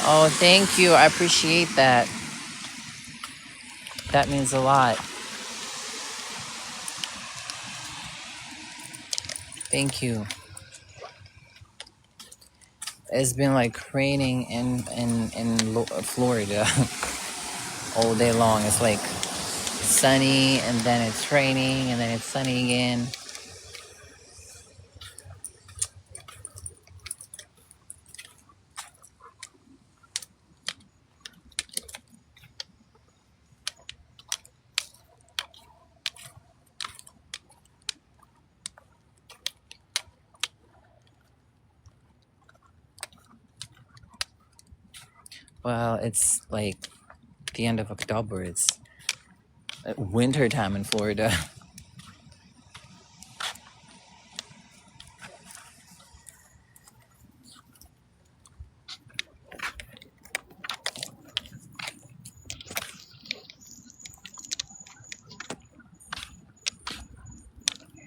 Oh, thank you. I appreciate that. That means a lot. Thank you. It's been like raining in Florida all day long. It's like sunny and then it's raining and then it's sunny again. Well, it's like the end of October. It's winter time in Florida.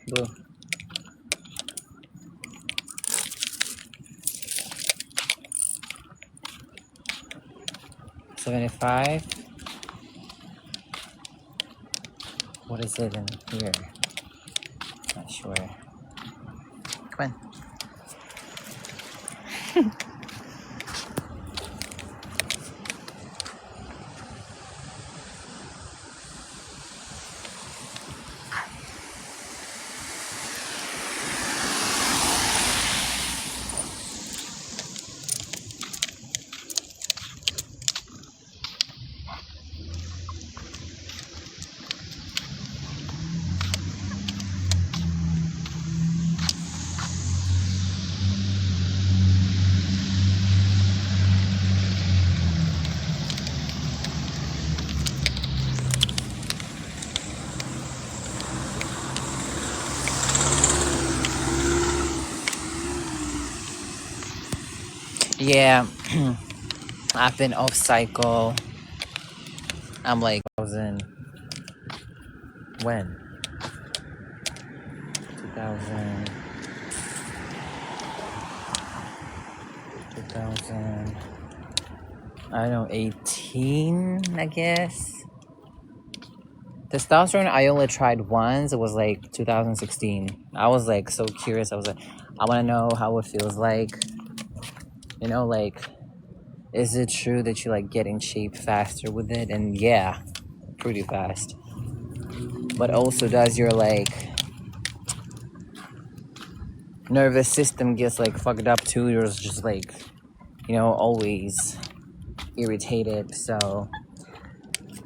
Blue. 75. What is it in here? Not sure. Come on. Yeah, I've been off cycle. I'm like, when? 2000, I don't know, 18, I guess. Testosterone, I only tried once. It was like 2016. I was like so curious. I was like, I want to know how it feels like. You know, like, is it true that you like get in shape faster with it? And yeah, pretty fast. But also, does your like nervous system gets like fucked up too? You're just like, you know, always irritated. So,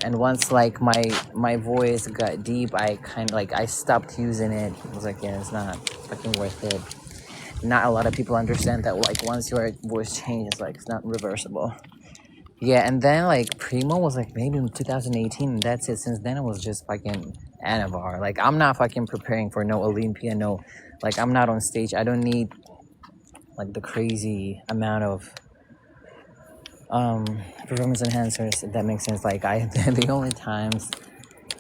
and once like my voice got deep, I kind of like I stopped using it. I was like, yeah, it's not fucking worth it. Not a lot of people understand that like once your voice changes, like it's not reversible. Yeah, and then like Primo was like maybe in 2018, and that's it. Since then it was just fucking Anavar. Like I'm not fucking preparing for no Olympia, no, like I'm not on stage. I don't need like the crazy amount of performance enhancers, if that makes sense. Like I the only times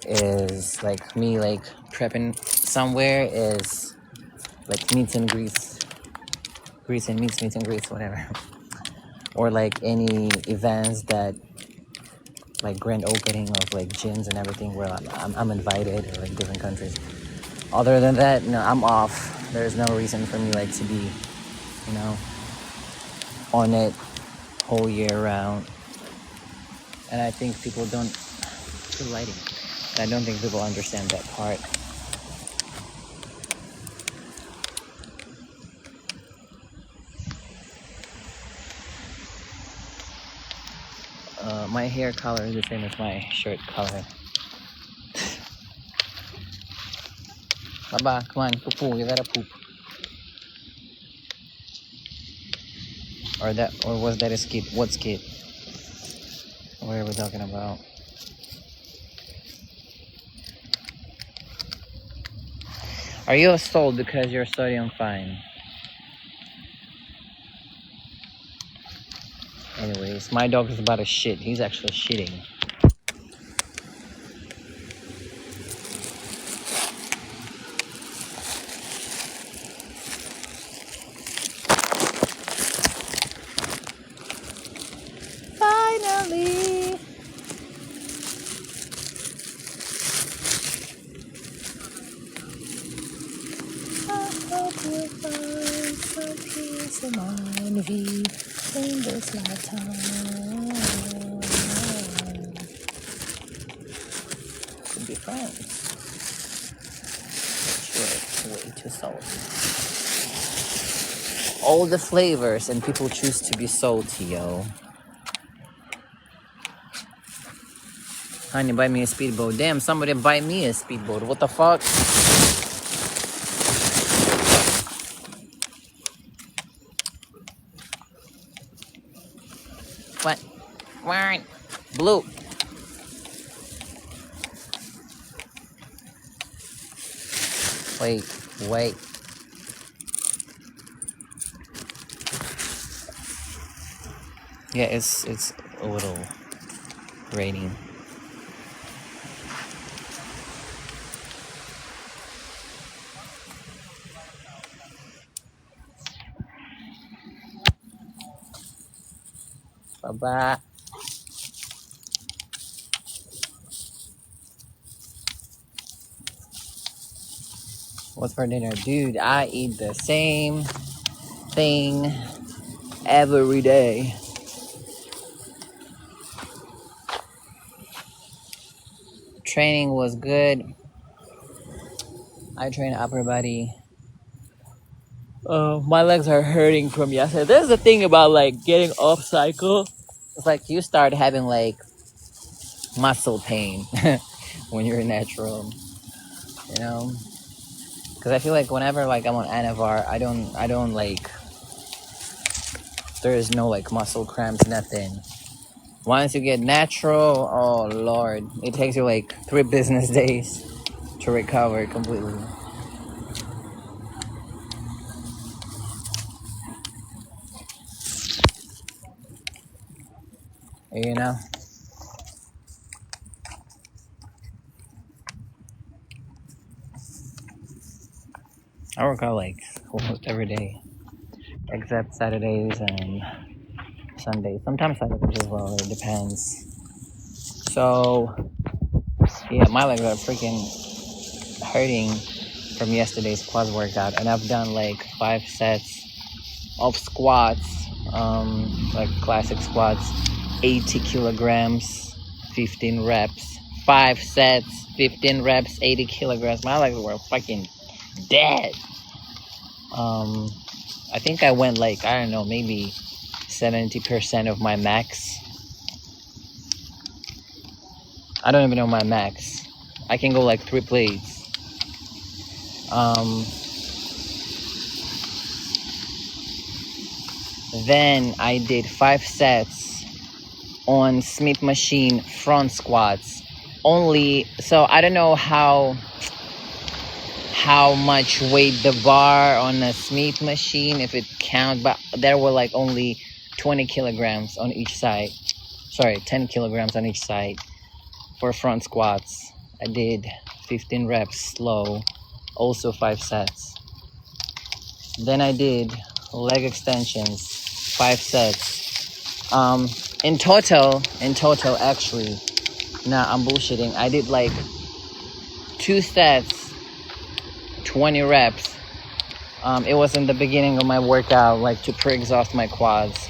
is like me like prepping somewhere is like meets and greets and meets and greets, whatever. Or like any events that like grand opening of like gyms and everything where I'm invited, or like different countries. Other than that, no, I'm off. There's no reason for me like to be, you know, on it whole year round. And I think people don't do lighting. I don't think people understand that part. My hair color is the same as my shirt color. Baba, come on, poo-poo, you gotta poop. Or was that a skit? What skit? What are we talking about? Are you assaulted because you're studying fine? Anyways, my dog is about to shit. He's actually shitting. You'll find some peace of mind in this lifetime. Should be friends. Sure, way too salty. All the flavors, and people choose to be salty, yo. Honey, buy me a speedboat. Damn, somebody buy me a speedboat. What the fuck? What? What? Blue. Wait. Yeah, it's a little raining. Bye-bye. What's for dinner? Dude, I eat the same thing every day. Training was good. I train upper body. My legs are hurting from yesterday. There's the thing about like getting off cycle. It's like you start having like muscle pain when you're natural, you know? Because I feel like whenever like I'm on Anavar, I don't like, there is no like muscle cramps, nothing. Once you get natural, oh Lord, it takes you like 3 business days to recover completely. You know? I work out like almost every day, except Saturdays and Sundays. Sometimes Saturdays as well, it depends. So, yeah, my legs are freaking hurting from yesterday's quad workout, and I've done like 5 sets of squats, like classic squats, 80 kilograms, 15 reps, 5 sets, 15 reps, 80 kilograms. My legs were fucking dead. I think I went like, I don't know, maybe 70% of my max. I don't even know my max. I can go like 3 plates. Then I did 5 sets on Smith machine front squats only. So I don't know how much weight the bar on a Smith machine, if it counts, but there were like only 20 kilograms on each side. Sorry, 10 kilograms on each side for front squats. I did 15 reps slow, also 5 sets. Then I did leg extensions, 5 sets. In total, actually, nah, I'm bullshitting. I did like 2 sets, 20 reps. It was in the beginning of my workout, like to pre-exhaust my quads.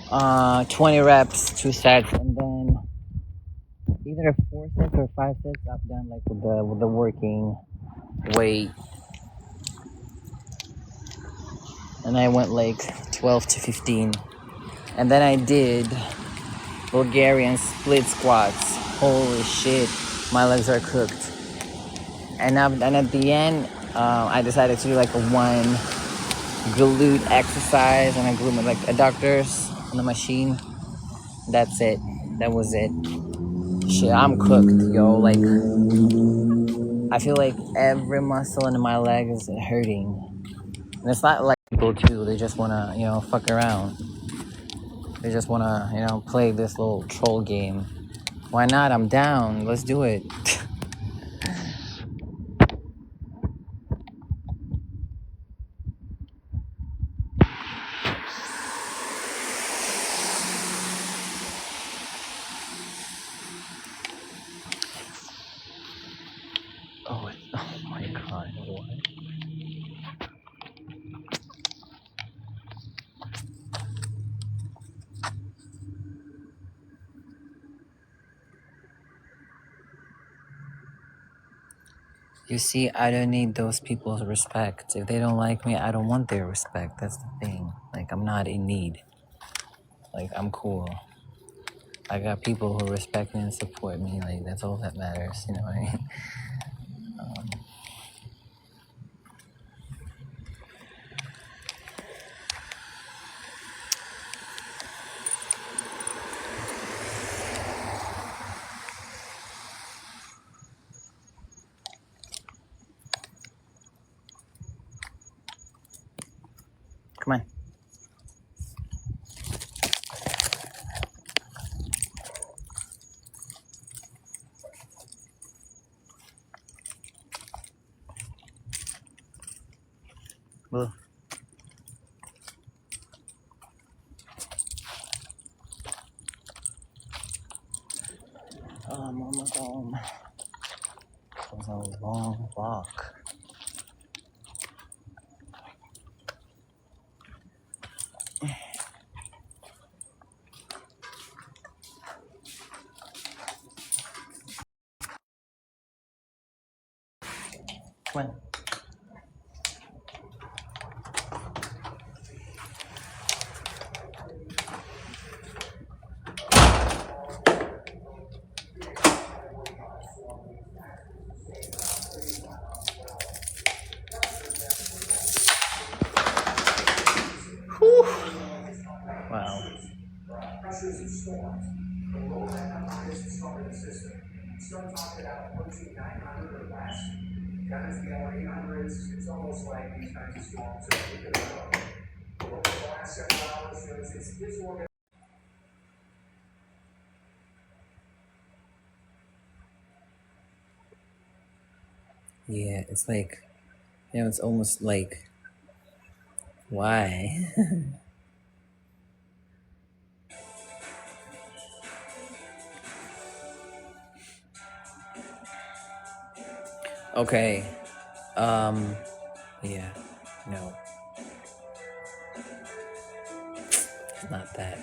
20 reps, 2 sets, and then either 4 sets or 5 sets I've done like with the working weight. And I went like 12 to 15. And then I did Bulgarian split squats. Holy shit, my legs are cooked. And at the end, I decided to do like a 1 glute exercise, and I glute like adductors on the machine. That's it. That was it. Shit, I'm cooked, yo. Like, I feel like every muscle in my leg is hurting. And it's not like people too, they just wanna, fuck around. They just wanna, play this little troll game. Why not? I'm down. Let's do it. Oh my god, what? You see, I don't need those people's respect. If they don't like me, I don't want their respect. That's the thing. Like, I'm not in need. Like, I'm cool. I got people who respect me and support me. Like, that's all that matters. You know what I mean? Come on. Blue. I'm almost home. It was a long walk. Come on. Whew. Wow. Yeah, it's like, you know, it's almost like, why? Okay. Yeah. No, it's not that.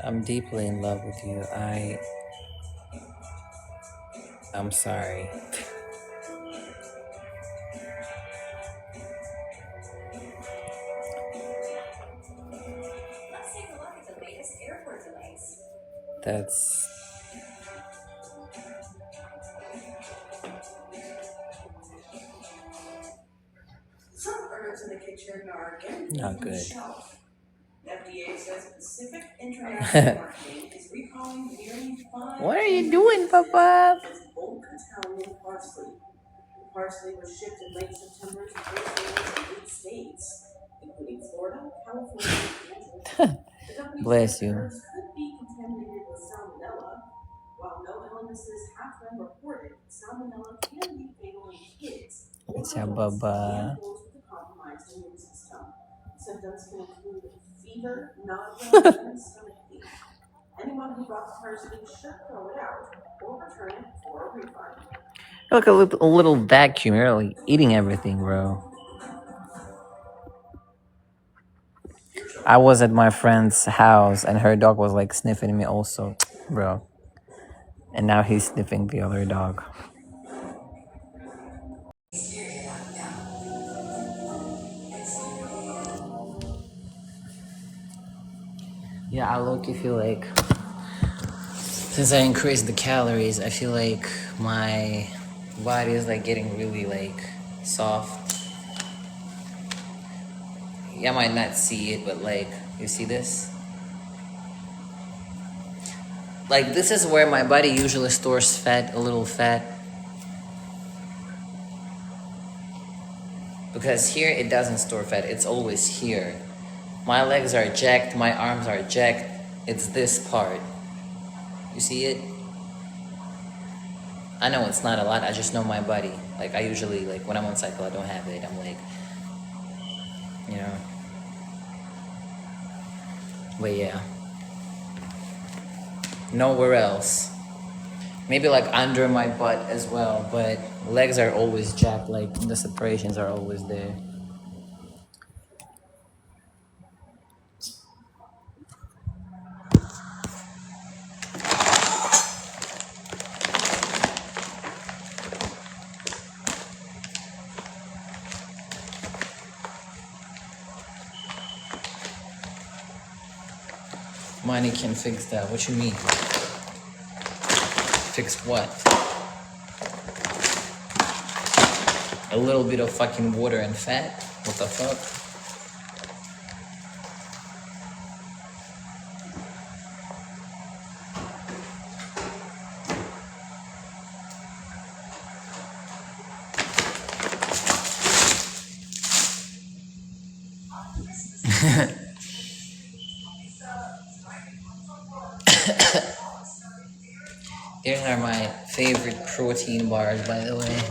I'm deeply in love with you. I'm sorry. That's not good. What are you doing, Papa? Bless you. It's your Baba. Look, a little vacuum. You're like eating everything, bro. I was at my friend's house and her dog was like sniffing me also, bro. And now he's sniffing the other dog. Yeah, I low-key feel like since I increased the calories, I feel like my body is like getting really like soft. You might not see it, but like, you see this? Like, this is where my body usually stores fat, a little fat. Because here it doesn't store fat, it's always here. My legs are jacked, my arms are jacked. It's this part. You see it? I know it's not a lot, I just know my body. Like, I usually, like, when I'm on cycle, I don't have it. I'm like, you know. But yeah. Nowhere else. Maybe like under my butt as well, but legs are always jacked, like the separations are always there. Money can fix that. What you mean? Fix what? A little bit of fucking water and fat? What the fuck? These are my favorite protein bars, by the way.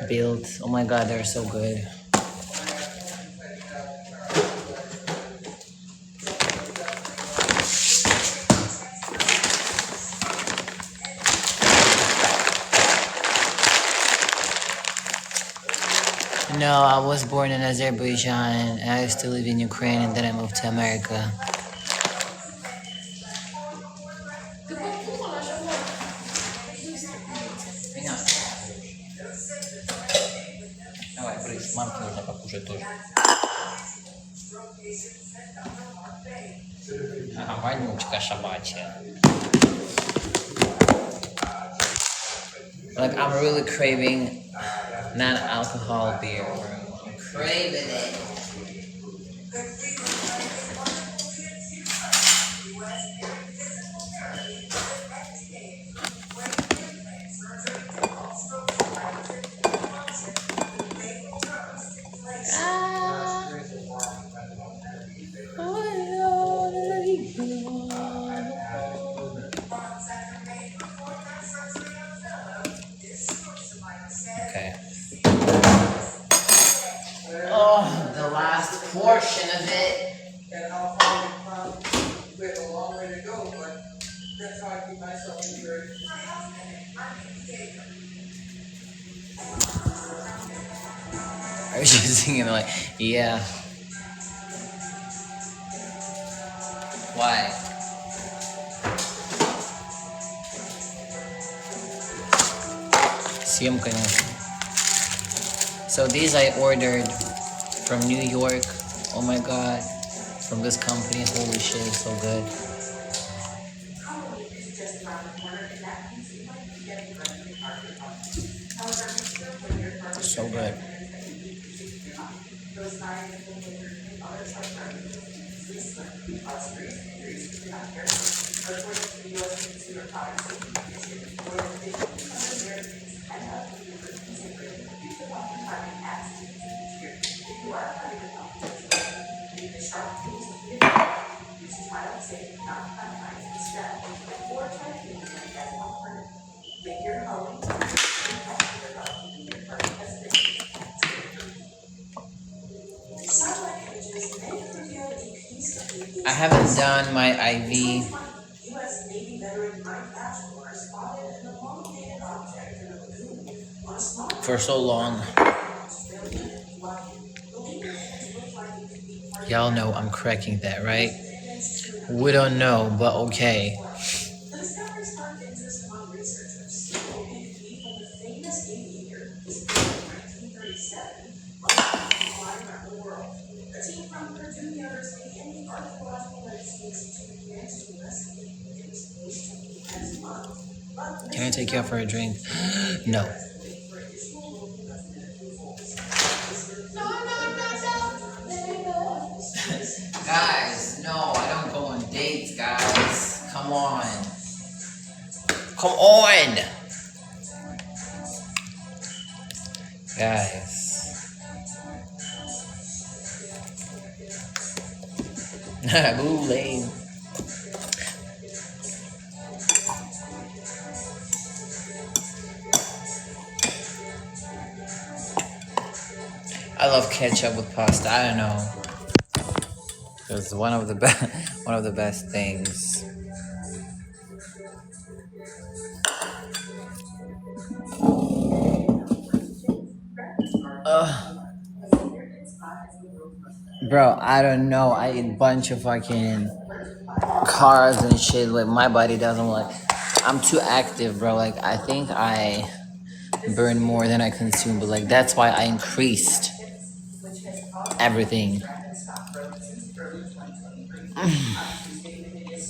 Built. Oh my god, they're so good. No, I was born in Azerbaijan. I used to live in Ukraine and then I moved to America. Давай, брысь, мамке нужно покушать тоже. Ага, вонючка собачья. Like, I'm really craving non-alcohol beer, bro. I'm craving it. Okay. Oh, the last portion of it. And how far we have a long way to go, but that's how I keep myself encouraged. I was just singing like, yeah. Why? Съемка. So these I ordered from New York. Oh my god. From this company. Holy shit, it's so good. So good. I haven't done my IV for so long. Y'all know I'm cracking that, right? We don't know, but okay. Can I take you out for a drink? No. Guys, no, I don't go on dates, guys. Come on. Come on! Guys. Boo, lame. I love ketchup with pasta. I don't know. It's one of the best things. Bro, I don't know. I eat a bunch of fucking carbs and shit. Like, my body doesn't like. I'm too active, bro. Like, I think I burn more than I consume, but like that's why I increased everything.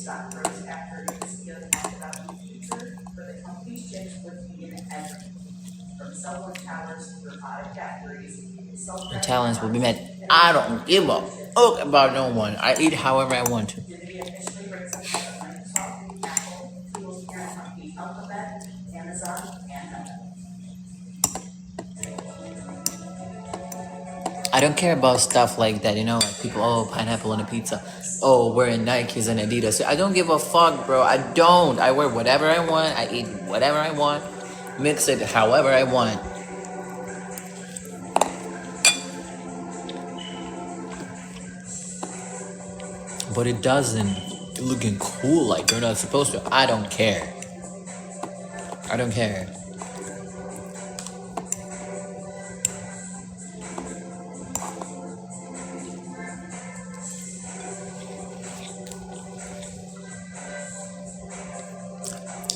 stopped growth after the CEO talked about the future for the company's chips would be in everything, from cell phone towers to robotic factories. The talents will be met. I don't give a fuck about no one. I eat however I want to. Unity officially breaks apart of Microsoft, Apple, Google's parent companies Alphabet, Amazon, and Meta. I don't care about stuff like that, you know, like people, oh, pineapple on a pizza. Oh, wearing Nikes and Adidas. I don't give a fuck, bro. I don't. I wear whatever I want. I eat whatever I want. Mix it however I want. But it doesn't looking cool like you're not supposed to. I don't care. I don't care.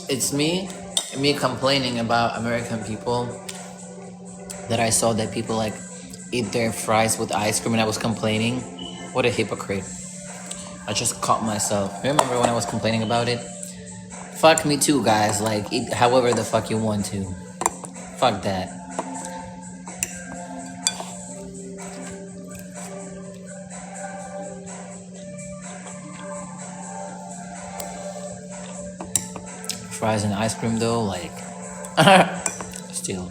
It's me complaining about American people that I saw that people like eat their fries with ice cream and I was complaining. What a hypocrite. I just caught myself. Remember when I was complaining about it? Fuck me too, guys. Like, eat however the fuck you want to. Fuck that. Fries and ice cream though, like, still.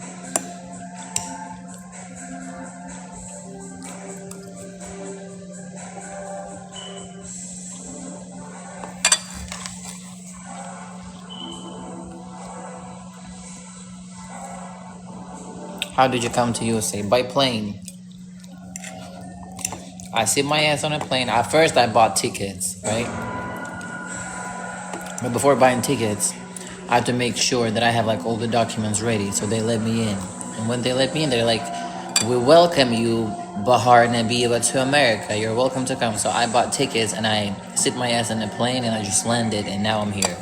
How did you come to USA? By plane. I sit my ass on a plane. At first, I bought tickets, right? But before buying tickets, I have to make sure that I have like all the documents ready. So they let me in. And when they let me in, they're like, we welcome you, bakharnabiieva, to America. You're welcome to come. So I bought tickets and I sit my ass on a plane and I just landed and now I'm here.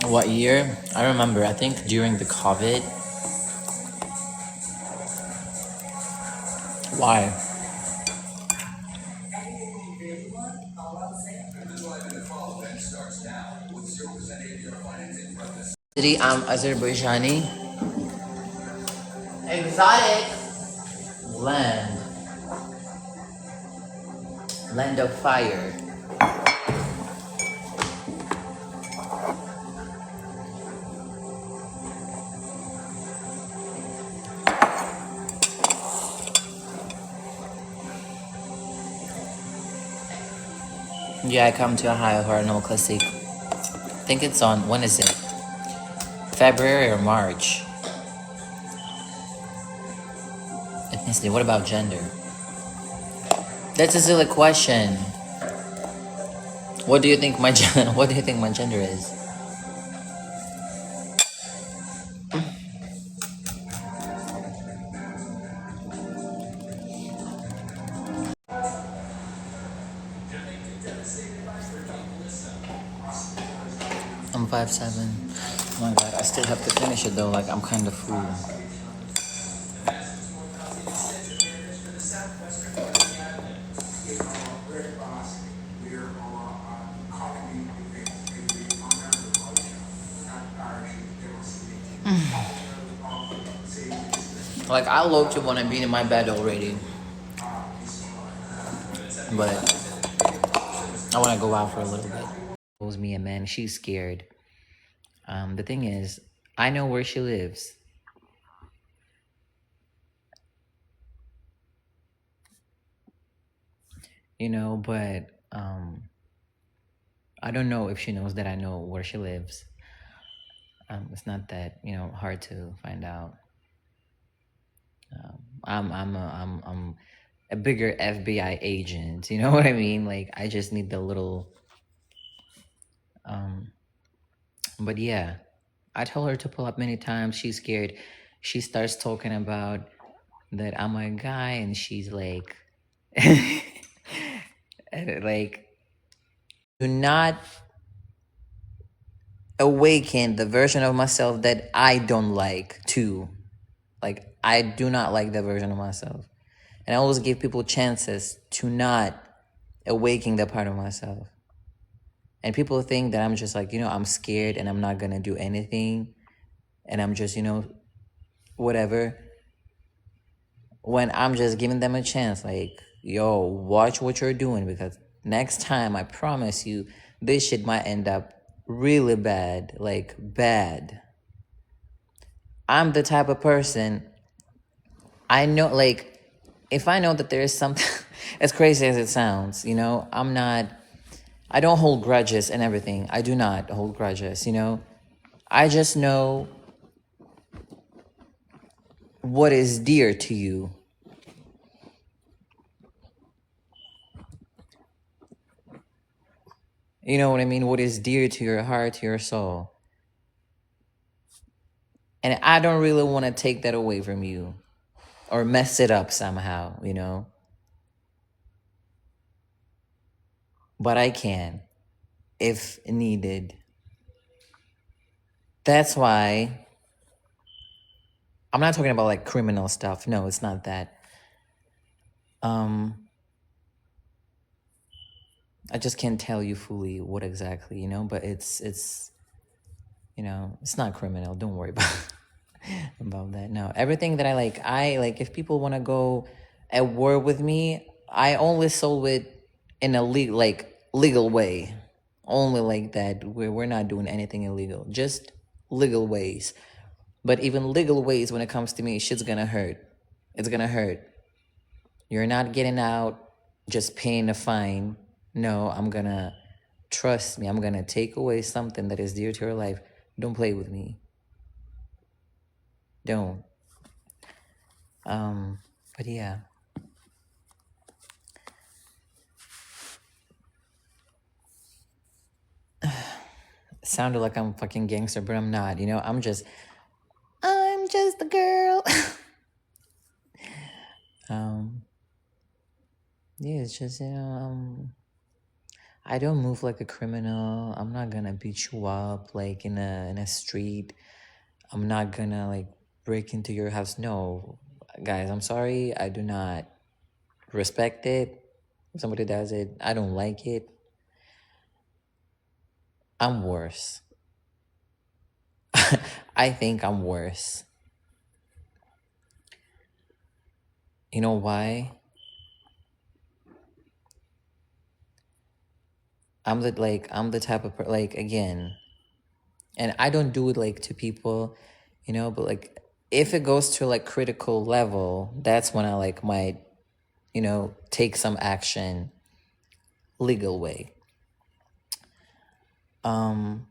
What year? I remember, I think during the COVID. Why? City, I'm Azerbaijani. Exotic land. Land of fire. Yeah, I come to Ohio for a normal classic. I think it's on, when is it? February or March? Ethnicity, what about gender? That's a silly question. What do you think my what do you think my gender is? I'm 5'7". Oh my god, I still have to finish it though, like I'm kind of full. Like I low-key want to be in my bed already, but I want to go out for a little bit. Calls me a man. She's scared. The thing is, I know where she lives. You know, but I don't know if she knows that I know where she lives. It's not that, you know, hard to find out. I'm a bigger FBI agent. You know what I mean? Like I just need the little. But yeah, I told her to pull up many times. She's scared. She starts talking about that I'm a guy, and she's like, like, do not awaken the version of myself that I don't like too. Like, I do not like that version of myself. And I always give people chances to not awaken that part of myself. And people think that I'm just like, I'm scared and I'm not going to do anything. And I'm just, whatever. When I'm just giving them a chance, like, yo, watch what you're doing, because next time, I promise you, this shit might end up really bad, like bad. I'm the type of person, I know, like, if I know that there is something, as crazy as it sounds, I don't hold grudges and everything. I do not hold grudges, I just know what is dear to you. You know what I mean? What is dear to your heart, to your soul. And I don't really want to take that away from you or mess it up somehow, But I can, if needed. That's why I'm not talking about like criminal stuff. No, it's not that. I just can't tell you fully what exactly, but it's it's not criminal. Don't worry about about that. No, everything that I like. If people want to go at war with me, I only solve it in a legal way. Only like that. We're not doing anything illegal. Just legal ways. But even legal ways, when it comes to me, shit's gonna hurt. It's gonna hurt. You're not getting out just paying a fine. No, trust me, I'm gonna take away something that is dear to your life. Don't play with me. Don't. But yeah. It sounded like I'm fucking gangster, but I'm not, I'm just a girl. Yeah, it's just, I don't move like a criminal. I'm not gonna beat you up like in a street. I'm not gonna like break into your house. No, guys, I'm sorry. I do not respect it. If somebody does it, I don't like it. I'm worse. I think I'm worse. You know why? I'm the type of like, again, and I don't do it like to people, but like if it goes to like critical level, that's when I like might, take some action legal way. And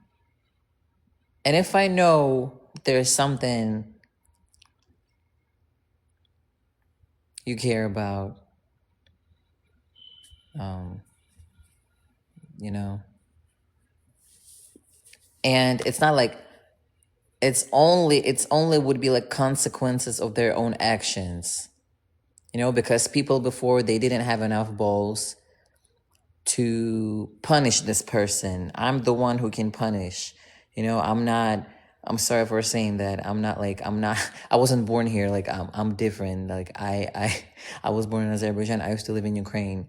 if I know there's something you care about, and it's not like it's only would be like consequences of their own actions, because people before, they didn't have enough balls to punish this person. I'm the one who can punish. I'm sorry for saying that. I'm not I wasn't born here. Like I'm different. Like I was born in Azerbaijan. I used to live in Ukraine.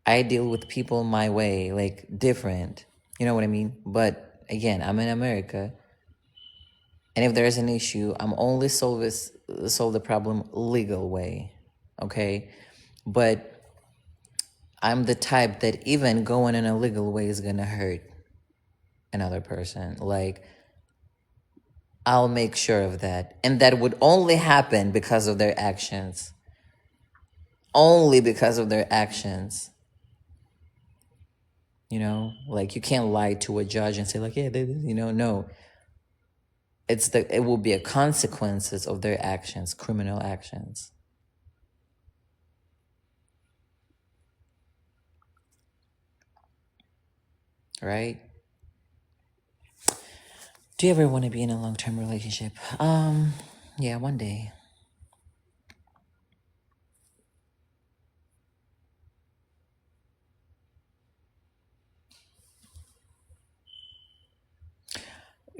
I deal with people my way, like different. You know what I mean? But again, I'm in America. And if there's an issue, I'm only solve the problem legal way. Okay? But I'm the type that even going in a legal way is gonna hurt another person. Like, I'll make sure of that. And that would only happen because of their actions. Only because of their actions. Like you can't lie to a judge and say like, yeah, no. It will be a consequences of their actions, criminal actions. Right? Do you ever want to be in a long-term relationship? Yeah, one day.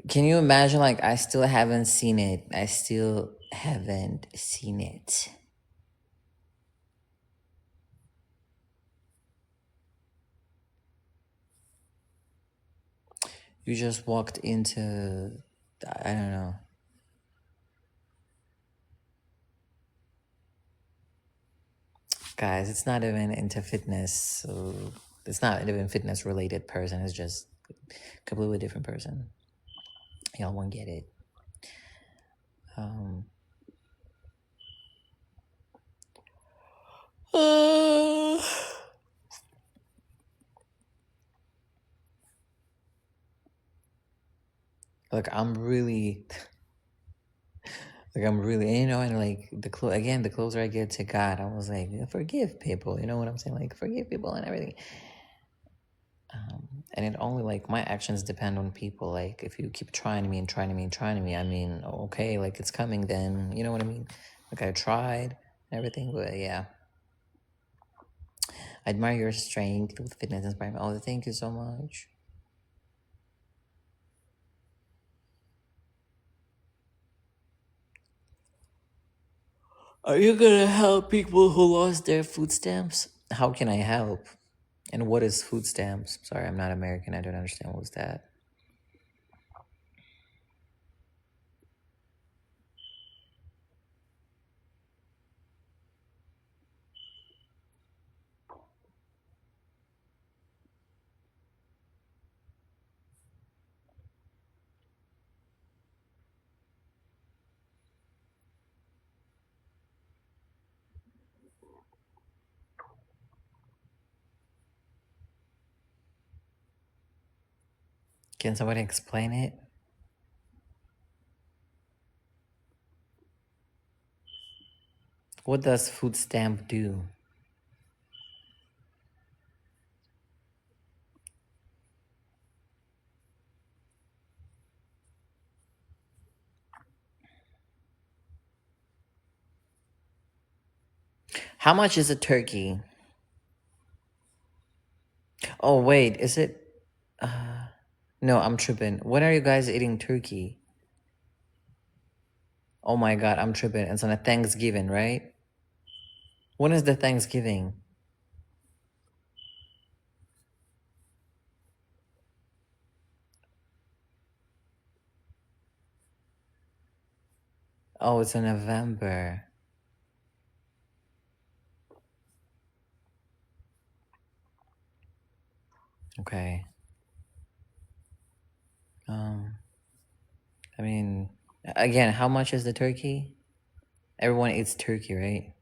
Can you imagine? Like, I still haven't seen it. I still haven't seen it. You just walked into, I don't know. Guys, it's not even into fitness. So it's not even fitness related person. It's just a completely different person. Y'all won't get it. Um, Like I'm really, and like the closer I get to God, I was like, forgive people. You know what I'm saying? Like forgive people and everything. And it only like my actions depend on people. Like if you keep trying me and trying me and trying me, I mean, okay, like it's coming then. You know what I mean? Like I tried and everything, but yeah. I admire your strength with fitness inspiring. Oh, thank you so much. Are you gonna help people who lost their food stamps? How can I help? And what is food stamps? Sorry, I'm not American. I don't understand what's that. Can somebody explain it? What does food stamp do? How much is a turkey? Oh wait, is it? No, I'm tripping. When are you guys eating turkey? Oh my god, I'm tripping. It's on a Thanksgiving, right? When is the Thanksgiving? Oh, it's in November. Okay. I mean, again, how much is the turkey? Everyone eats turkey, right?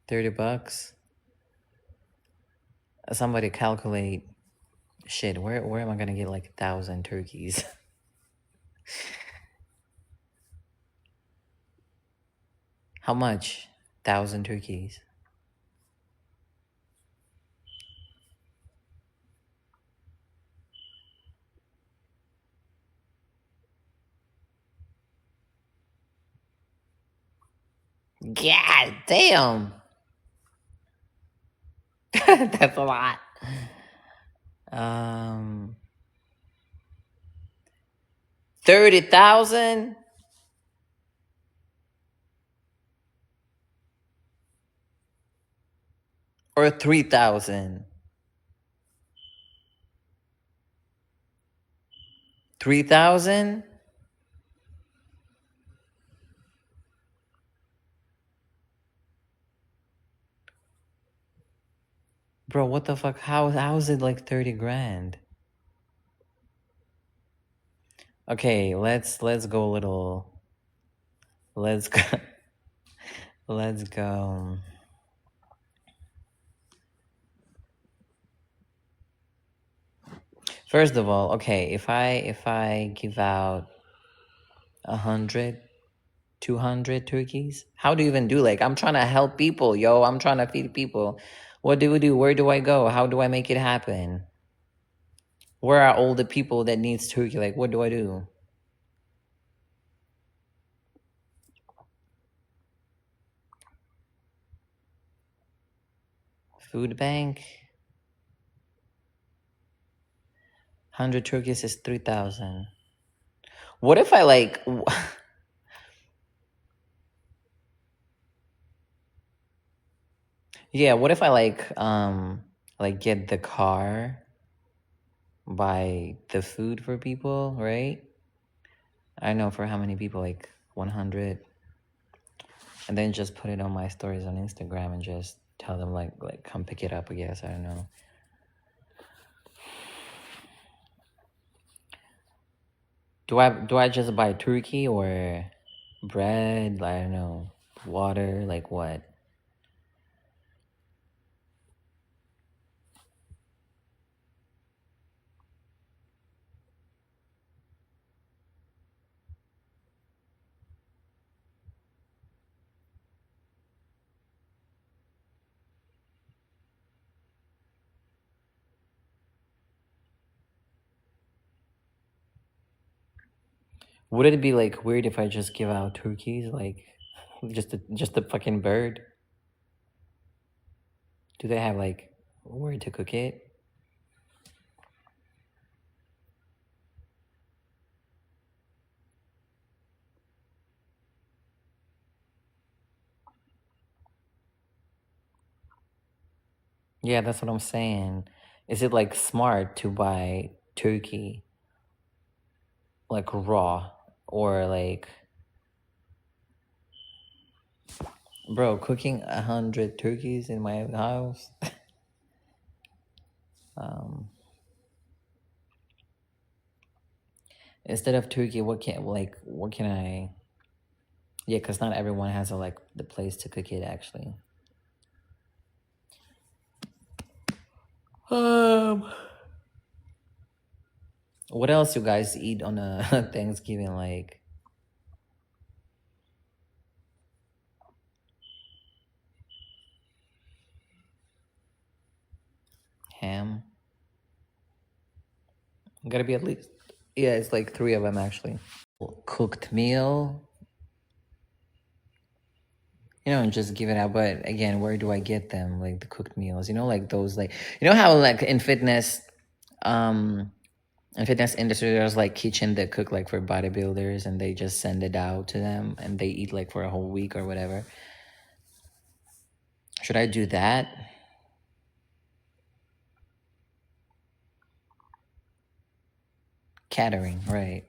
$30. Somebody calculate. Shit, where am I gonna get like 1,000 turkeys? How much? 1,000 turkeys. God damn. That's a lot. 30,000 or 3,000? 3,000? Bro, what the fuck? How is it like 30 grand? Okay, let's go a little. Let's go. Let's go. First of all, okay, if I give out 100, 200 turkeys, how do you even do? Like, I'm trying to help people, yo. I'm trying to feed people. What do we do? Where do I go? How do I make it happen? Where are all the people that needs turkey? Like, what do I do? Food bank. 100 turkeys is 3,000. What if I like... Yeah, what if I like get the car, buy the food for people, right? I know for how many people, like 100, and then just put it on my stories on Instagram and just tell them like come pick it up, I guess. I don't know. Do I just buy turkey or bread? I don't know. Water, like what? Would it be like weird if I just give out turkeys, like just a fucking bird? Do they have like where to cook it? Yeah, that's what I'm saying. Is it like smart to buy turkey like raw or like, bro, cooking 100 turkeys in my house? um, Instead of turkey, what can I? Yeah, because not everyone has like the place to cook it actually. Um, what else you guys eat on a Thanksgiving? Like ham? Gotta be at least, yeah, it's like 3 of them actually. Cooked meal, and just give it out. But again, where do I get them? Like the cooked meals, like those, like, how like in fitness industry, there's like kitchen that cook like for bodybuilders and they just send it out to them and they eat like for a whole week or whatever. Should I do that? Catering, right?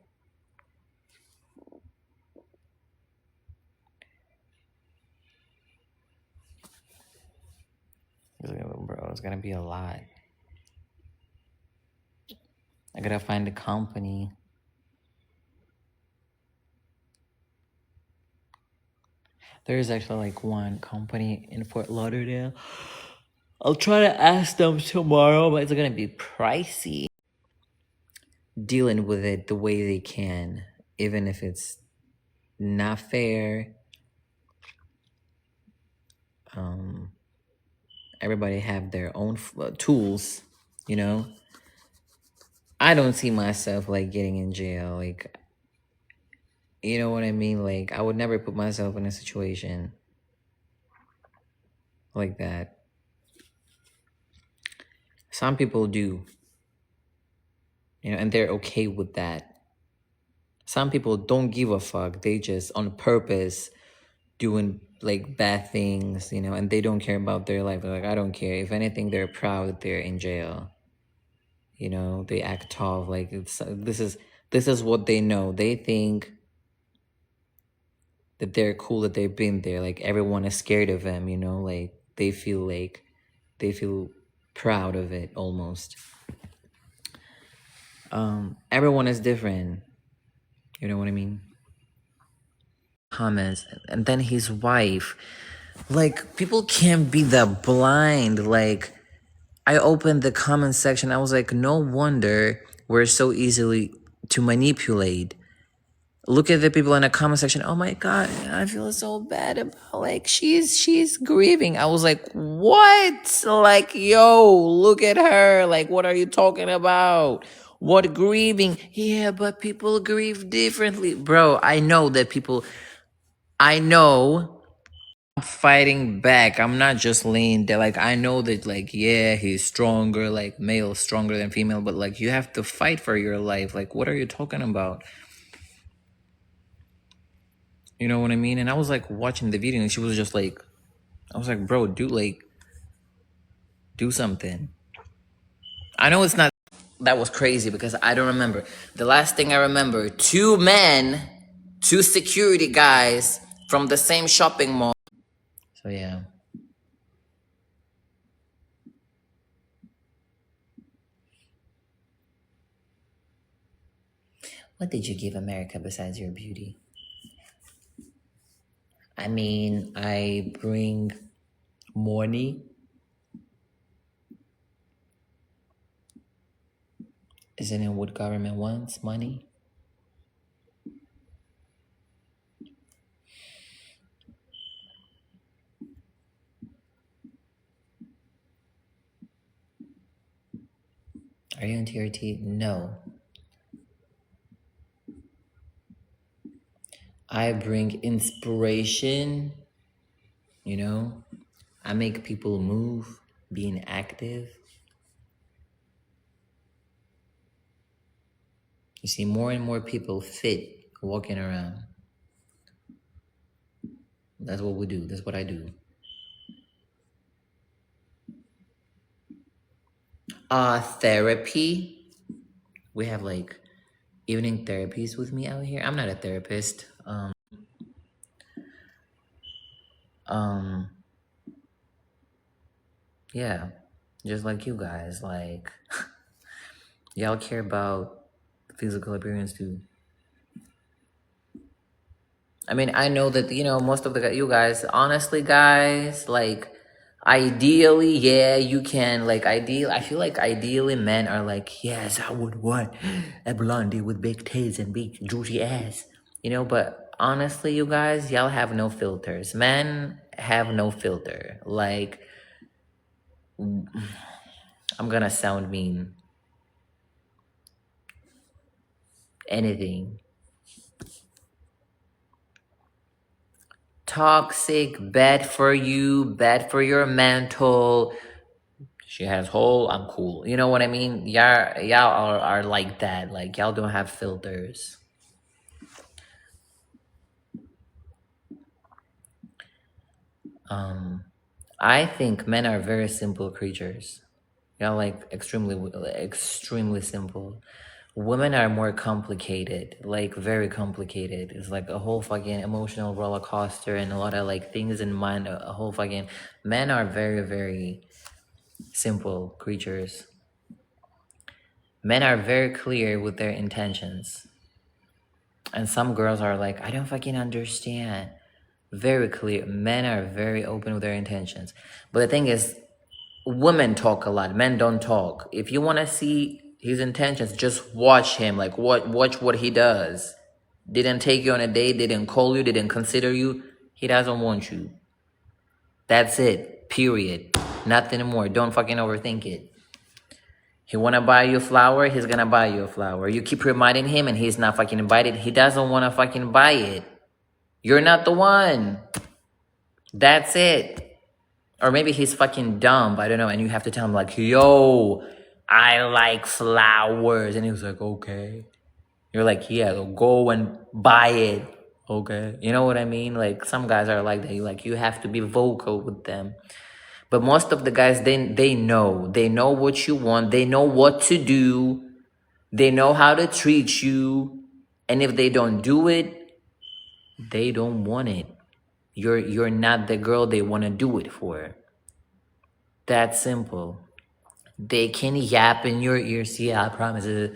Bro, it's gonna be a lot. I gotta find a company. There is actually like one company in Fort Lauderdale. I'll try to ask them tomorrow, but it's gonna be pricey. Dealing with it the way they can, even if it's not fair. Everybody have their own tools, I don't see myself like getting in jail, like, you know what I mean? Like, I would never put myself in a situation like that. Some people do, and they're okay with that. Some people don't give a fuck. They just on purpose doing like bad things, and they don't care about their life. They're like, I don't care. If anything, they're proud that they're in jail. They act tough. Like this is what they know. They think that they're cool, that they've been there. Like everyone is scared of them, like they feel proud of it almost. Everyone is different. You know what I mean? Comments, and then his wife. Like, people can't be that blind. Like, I opened the comment section. I was like, no wonder we're so easily to manipulate. Look at the people in the comment section. Oh my God, I feel so bad about, like, she's grieving. I was like, what? Like, yo, look at her. Like, what are you talking about? What grieving? Yeah, but people grieve differently. Bro, I know fighting back. I'm not just laying there. Like, I know that, like, yeah, he's stronger, like, male stronger than female, but, like, you have to fight for your life. Like, what are you talking about? You know what I mean? And I was, like, watching the video, and she was just, like, I was like, bro, do something. I know it's not. That was crazy because I don't remember. The last thing I remember, two security guys from the same shopping mall. So, yeah. What did you give America besides your beauty? I mean, I bring money. Isn't it what government wants? Money? Are you in TRT? No. I bring inspiration, you know? I make people move, being active. You see more and more people fit walking around. That's what we do. That's what I do. Therapy. We have like evening therapies with me out here. I'm not a therapist. Um, yeah, just like you guys. Like, y'all care about physical appearance too. I mean, I know that, you know, most of you guys, honestly, guys, like, ideally, yeah, you can, like, I feel like ideally men are like, yes, I would want a blondie with big tits and big juicy ass, you know, but honestly, you guys, y'all have no filters. Men have no filter. Like, I'm gonna sound mean. Anything. Toxic, bad for you, bad for your mental. She has hole, I'm cool. You know what I mean? Y'all are like that. Like, y'all don't have filters. I think men are very simple creatures. Y'all like extremely simple. Women are more complicated, like very complicated. It's like a whole fucking emotional roller coaster and a lot of like things in mind. A whole fucking men are very, very simple creatures. Men are very clear with their intentions. And some girls are like, I don't fucking understand. Very clear. Men are very open with their intentions. But the thing is, women talk a lot. Men don't talk. If you want to see his intentions, just watch him. Like, watch what he does. Didn't take you on a date, didn't call you, didn't consider you. He doesn't want you. That's it. Period. Nothing more. Don't fucking overthink it. He wanna buy you a flower, he's gonna buy you a flower. You keep reminding him and he's not fucking invited. He doesn't wanna fucking buy it. You're not the one. That's it. Or maybe he's fucking dumb, I don't know, and you have to tell him like, yo, I like flowers. And he was like, okay. You're like, yeah, go and buy it. Okay. You know what I mean? Like, some guys are like that. You have to be vocal with them. But most of the guys, they know. They know what you want. They know what to do. They know how to treat you. And if they don't do it, they don't want it. You're not the girl they want to do it for. That simple. They can yap in your ears. Yeah, I promise.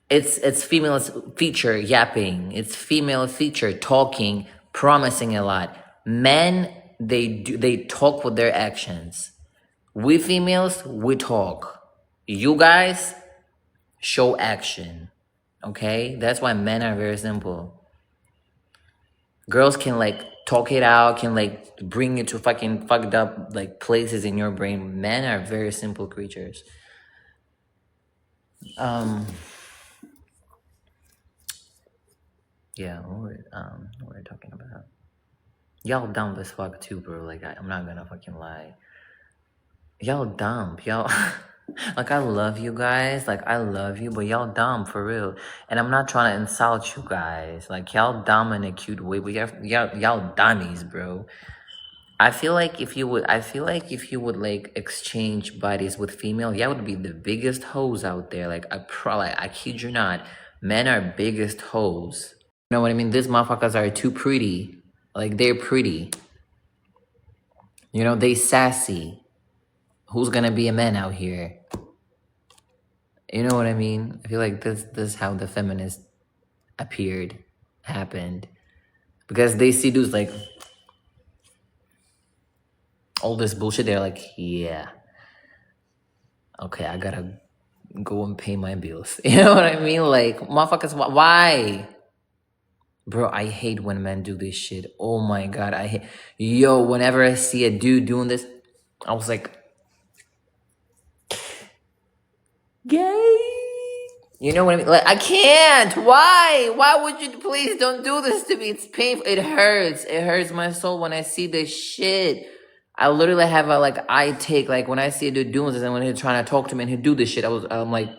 It's female feature yapping. It's female feature talking, promising a lot. Men, they talk with their actions. We females, we talk. You guys show action. Okay? That's why men are very simple. Girls can like talk it out, can like bring you to fucking fucked up like places in your brain. Men are very simple creatures. Yeah, what we're talking about. Y'all dumb as fuck too, bro. Like I'm not gonna fucking lie. Y'all dumb. Y'all like I love you guys. Like I love you, but y'all dumb for real. And I'm not trying to insult you guys. Like y'all dumb in a cute way, but y'all dummies, bro. I feel like if you would like exchange bodies with female, y'all would be the biggest hoes out there. Like I kid you not, men are biggest hoes. You know what I mean? These motherfuckers are too pretty. Like they're pretty. You know, they sassy. Who's gonna be a man out here? You know what I mean? I feel like this is how the feminist happened. Because they see dudes like all this bullshit, they're like, yeah, okay, I gotta go and pay my bills. You know what I mean? Like, motherfuckers, why? Bro, I hate when men do this shit. Oh my god, I hate. Yo, whenever I see a dude doing this, I was like, gay. You know what I mean? Like, I can't. Why? Why would you? Please don't do this to me. It's painful. It hurts. It hurts my soul when I see this shit. I literally have a like eye take. Like when I see a dude doing this, and when he's trying to talk to me and he do this shit, I was like,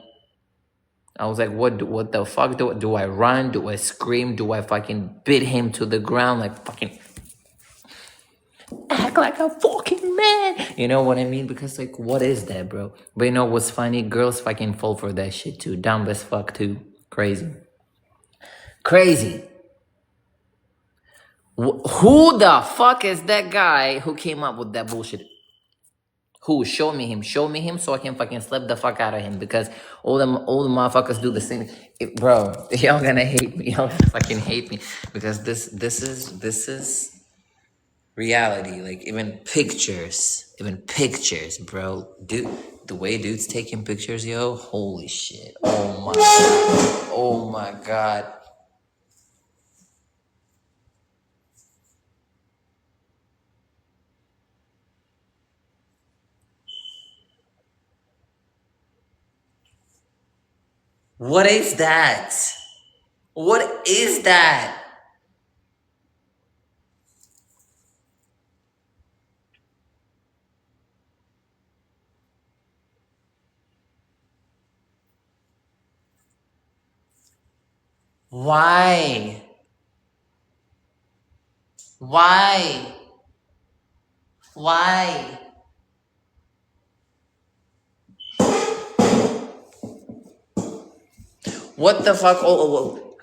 what the fuck? Do I run? Do I scream? Do I fucking beat him to the ground? Like fucking act like a fucking man. You know what I mean? Because like, what is that, bro? But you know what's funny? Girls fucking fall for that shit too. Dumb as fuck too. Crazy. Crazy. Who the fuck is that guy who came up with that bullshit? Who? Show me him. Show me him so I can fucking slap the fuck out of him because all the motherfuckers do the same. Bro, y'all gonna hate me. Y'all gonna fucking hate me because this is reality. Like even pictures, bro. Dude, the way dudes taking pictures, yo, holy shit. Oh my god. Oh my god. What is that? What is that? Why? Why? Why? What the fuck? Oh.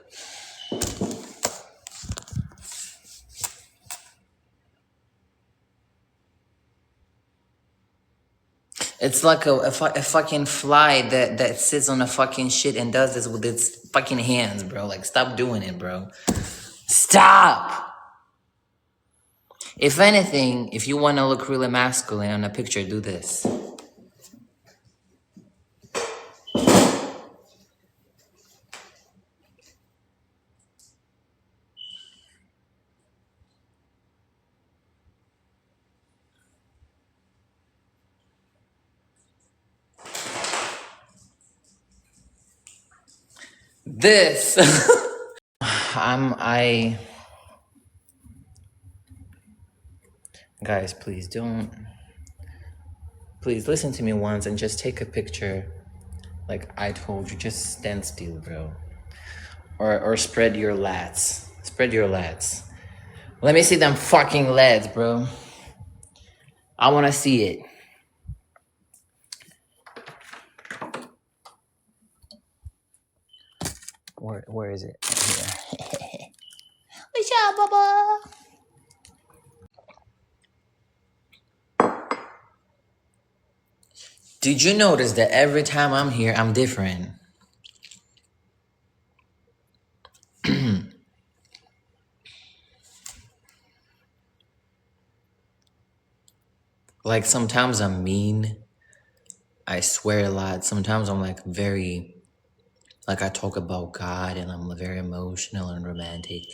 It's like a fucking fly that sits on a fucking shit and does this with its fucking hands, bro. Like, stop doing it, bro. Stop! If anything, if you want to look really masculine on a picture, do this. This. Guys, please don't. Please listen to me once and just take a picture. Like I told you, just stand still, bro. Or spread your lats. Spread your lats. Let me see them fucking lats, bro. I want to see it. Where is it? Here. What's up, Bubba? Did you notice that every time I'm here, I'm different? Like sometimes I'm mean. I swear a lot. Sometimes I'm like very, like I talk about God and I'm very emotional and romantic.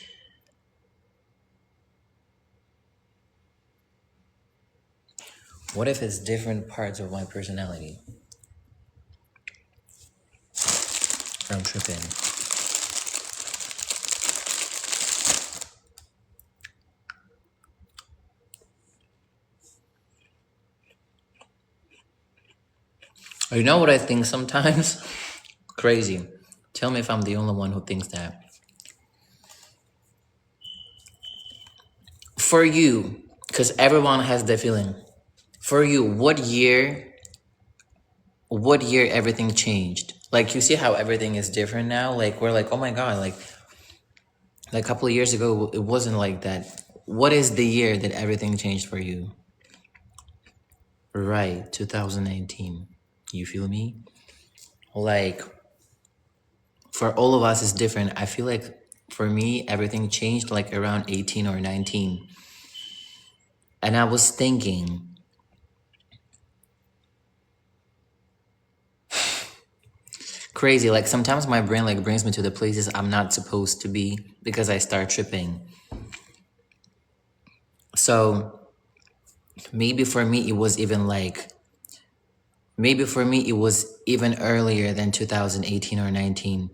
What if it's different parts of my personality? I'm tripping. You know what I think sometimes? Crazy. Tell me if I'm the only one who thinks that. For you, because everyone has the feeling. For you, what year everything changed? Like you see how everything is different now? Like we're like, oh my god, like a couple of years ago it wasn't like that. What is the year that everything changed for you? Right, 2019. You feel me? Like for all of us it's different. I feel like for me everything changed like around 18 or 19. And I was thinking, crazy, like sometimes my brain like brings me to the places I'm not supposed to be because I start tripping. So maybe for me it was even like maybe for me it was even earlier than 2018 or 19.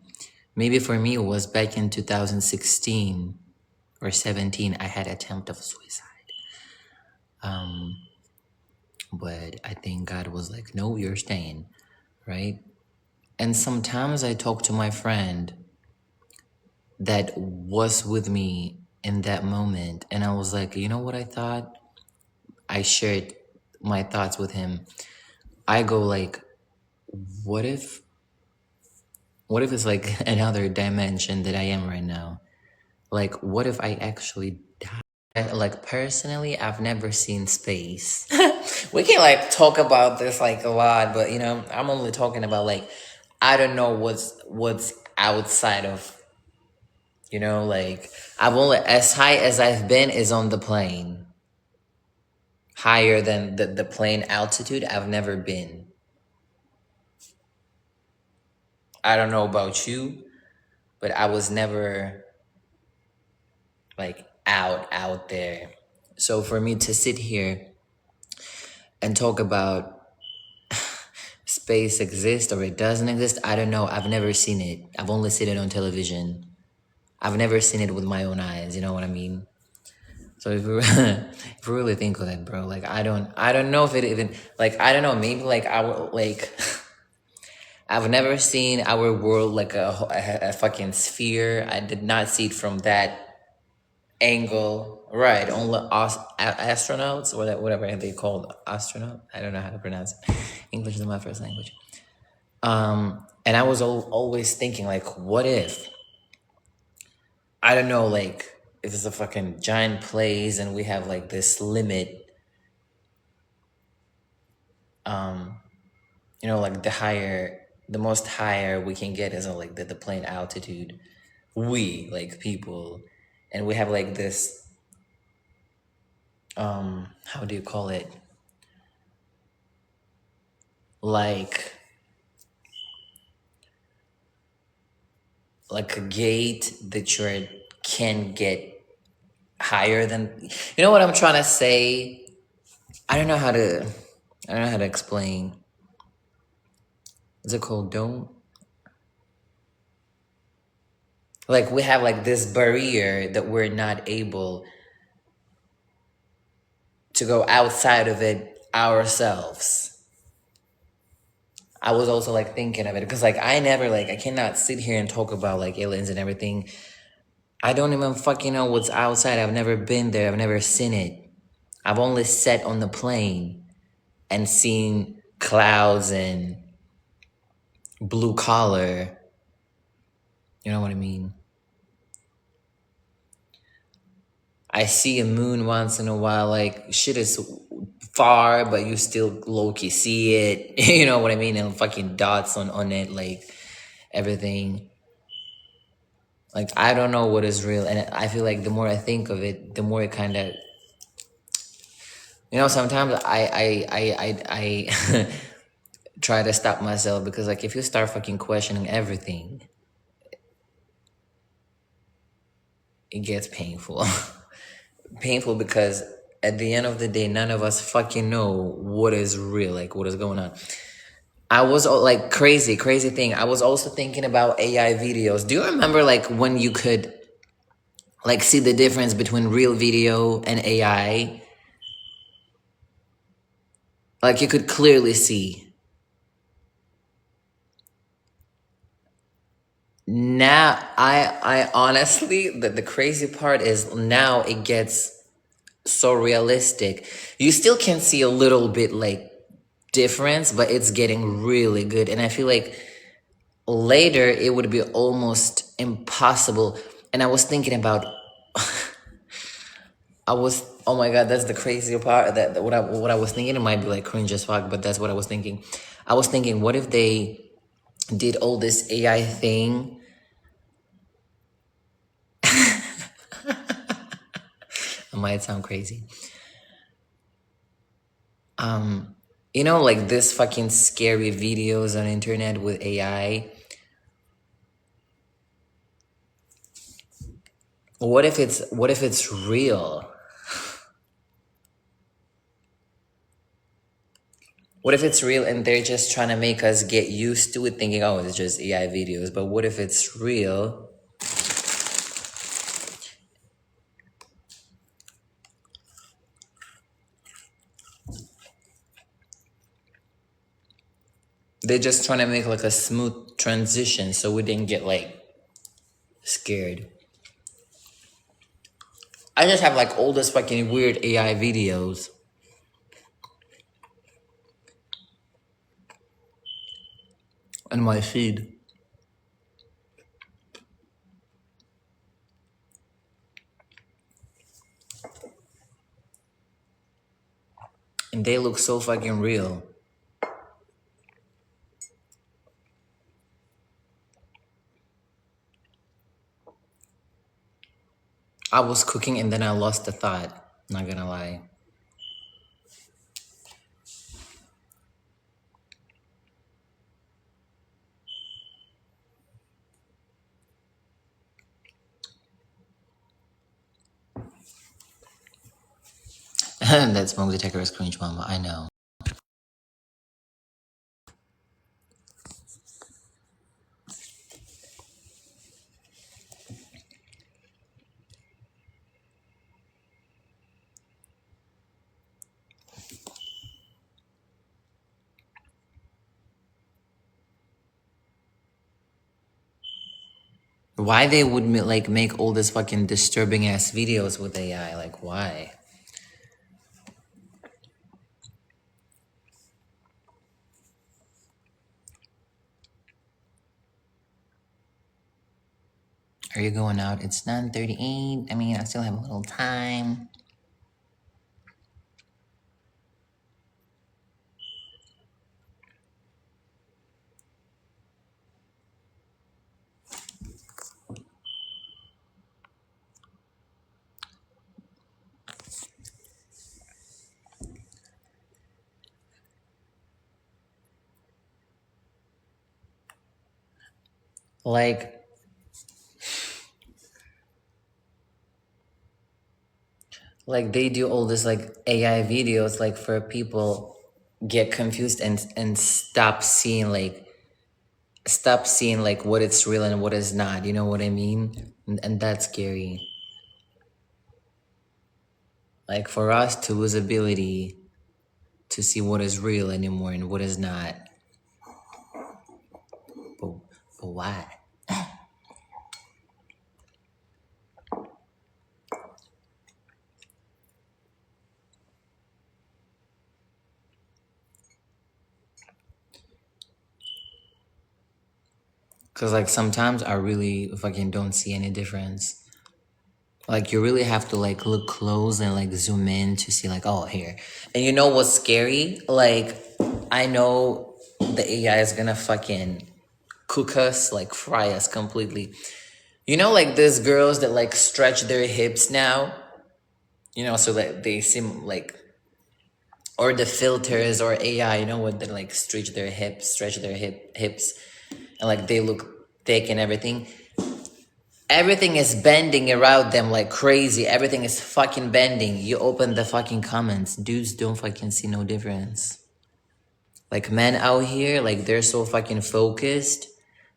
Maybe for me it was back in 2016 or 17 I had attempt of suicide. But I think God was like, no, you're staying, right? And sometimes I talk to my friend that was with me in that moment, and I was like, you know what I thought? I shared my thoughts with him. I go like, what if it's like another dimension that I am right now? Like, what if I actually die? Like, personally, I've never seen space. We can like talk about this like a lot, but I'm only talking about like, I don't know what's outside of, like, I've only, as high as I've been is on the plane. Higher than the plane altitude, I've never been. I don't know about you, but I was never like out there. So for me to sit here and talk about space exists or it doesn't exist, I don't know. I've never seen it. I've only seen it on television. I've never seen it with my own eyes. You know what I mean? So if we if we really think of it, bro, like I don't know if it even like I don't know. Maybe like our like I've never seen our world like a fucking sphere. I did not see it from that angle. Right, only astronauts or whatever they called astronaut. I don't know how to pronounce it. English is my first language. And I was always thinking like, what if I don't know, like if it's a fucking giant place and we have like this limit, like the most higher we can get is like the plane altitude. We like people, and we have like this how do you call it, like a gate that you can get higher than, what I'm trying to say. I don't know how to explain. Is it called dome? Like we have like this barrier that we're not able to go outside of it ourselves. I was also like thinking of it because like I cannot sit here and talk about like aliens and everything. I don't even fucking know what's outside. I've never been there. I've never seen it. I've only sat on the plane and seen clouds and blue collar. You know what I mean? I see a moon once in a while. Like shit is far, but you still low-key see it. You know what I mean? And fucking dots on it, like everything. Like I don't know what is real, and I feel like the more I think of it, the more it kind of, sometimes I try to stop myself because like if you start fucking questioning everything, it gets painful. Painful because at the end of the day, none of us fucking know what is real, like what is going on. I was like crazy thing. I was also thinking about AI videos. Do you remember like when you could like see the difference between real video and AI? Like you could clearly see. Now, I honestly, the crazy part is now it gets so realistic. You still can see a little bit like difference, but it's getting really good. And I feel like later it would be almost impossible. And I was thinking about, oh my God, that's the crazy part. That what I was thinking, it might be like cringe as fuck, but that's what I was thinking. I was thinking, what if they did all this AI thing? It might sound crazy. You know, like this fucking scary videos on internet with AI. What if it's real? What if it's real and they're just trying to make us get used to it, thinking, oh, it's just AI videos. But what if it's real? They're just trying to make like a smooth transition so we didn't get like scared. I just have like all this fucking weird AI videos on my feed. And they look so fucking real. I was cooking and then I lost the thought. Not gonna lie. That smoke detector is cringe, mama. I know. Why they would like make all this fucking disturbing ass videos with AI? Like why? Are you going out? It's 9:38. I mean, I still have a little time. Like they do all this like AI videos like for people get confused and stop seeing like what it's real and what is not. You know what I mean? And that's scary. Like for us to lose ability to see what is real anymore and what is not. But, but why? Cause like sometimes I really fucking don't see any difference. Like you really have to like look close and like zoom in to see like, oh, here. And you know what's scary? Like I know the AI is gonna fucking cook us, like fry us completely. You know, like these girls that like stretch their hips now, you know, so that they seem like, or the filters or AI, you know what, they like stretch their hips, and like they look thick and everything. Everything is bending around them like crazy. Everything is fucking bending. You open the fucking comments. Dudes don't fucking see no difference. Like men out here, like they're so fucking focused.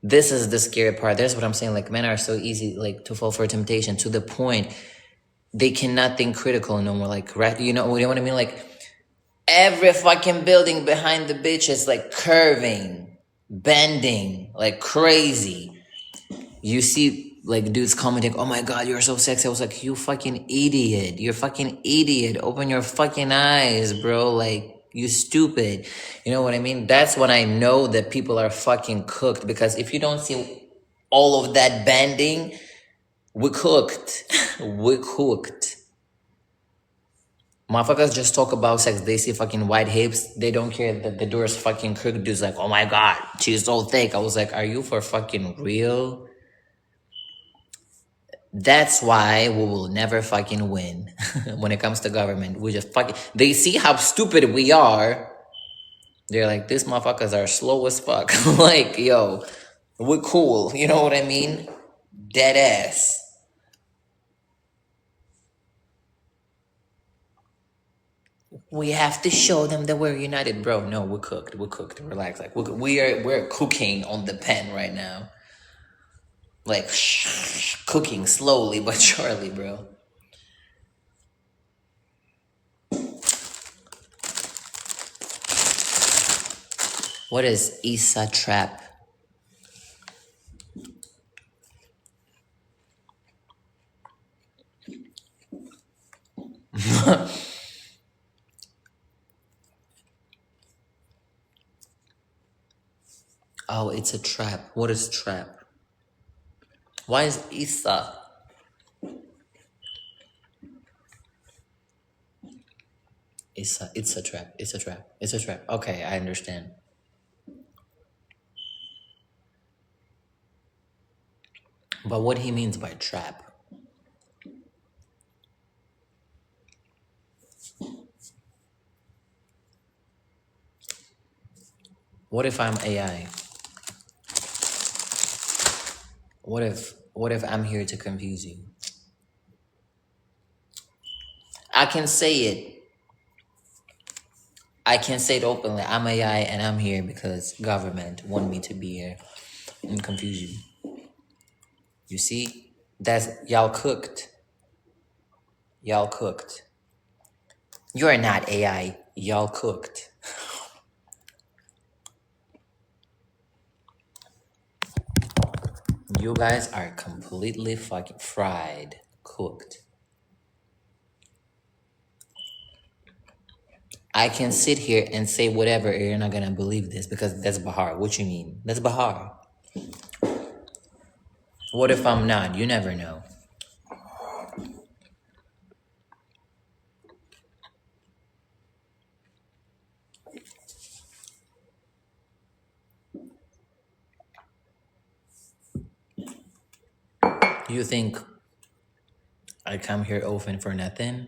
This is the scary part. That's what I'm saying. Like men are so easy like to fall for temptation to the point they cannot think critical no more. Like, you know what I mean? Like every fucking building behind the bitch is like curving, bending, like crazy. You see like dudes commenting, oh my god, you're so sexy. I was like, you fucking idiot. You're fucking idiot. Open your fucking eyes, bro. Like, you stupid. You know what I mean? That's when I know that people are fucking cooked. Because if you don't see all of that banding, we're cooked. We're cooked. Motherfuckers just talk about sex. They see fucking white hips. They don't care that the door is fucking crooked. Dude's like, oh my god, she's so thick. I was like, are you for fucking real? That's why we will never fucking win when it comes to government. We just fucking, they see how stupid we are. They're like, these motherfuckers are slow as fuck. Like, yo, we're cool. You know what I mean? Dead ass. We have to show them that we're united, bro. No, we're cooked. We're cooked. Relax. Like, we're cooking on the pen right now. Like, cooking slowly but surely, bro. What is Issa Trap? Oh, it's a trap. What is trap? Why is Issa? It's a trap. It's a trap. It's a trap. Okay, I understand. But what he means by trap? What if I'm AI? What if I'm here to confuse you? I can say it. I can say it openly. I'm AI and I'm here because government want me to be here and confuse you. You see? That's y'all cooked. Y'all cooked. You're not AI. Y'all cooked. You guys are completely fucking fried. Cooked. I can sit here and say whatever and you're not gonna believe this because that's Bahar. What you mean? That's Bahar. What if I'm not? You never know. You think I come here often for nothing?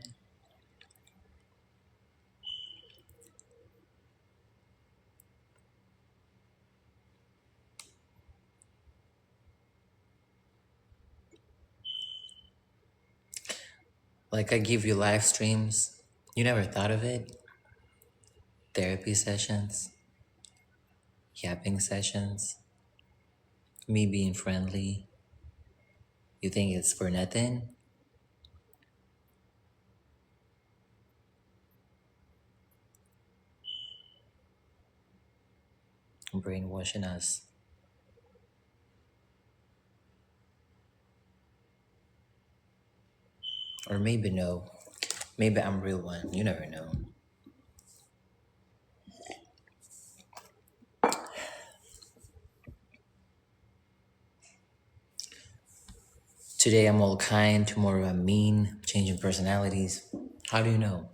Like I give you live streams. You never thought of it? Therapy sessions, yapping sessions, me being friendly. You think it's for nothing? Brainwashing us. Or maybe no. Maybe I'm real one. You never know. Today I'm all kind, tomorrow I'm mean, changing personalities. How do you know?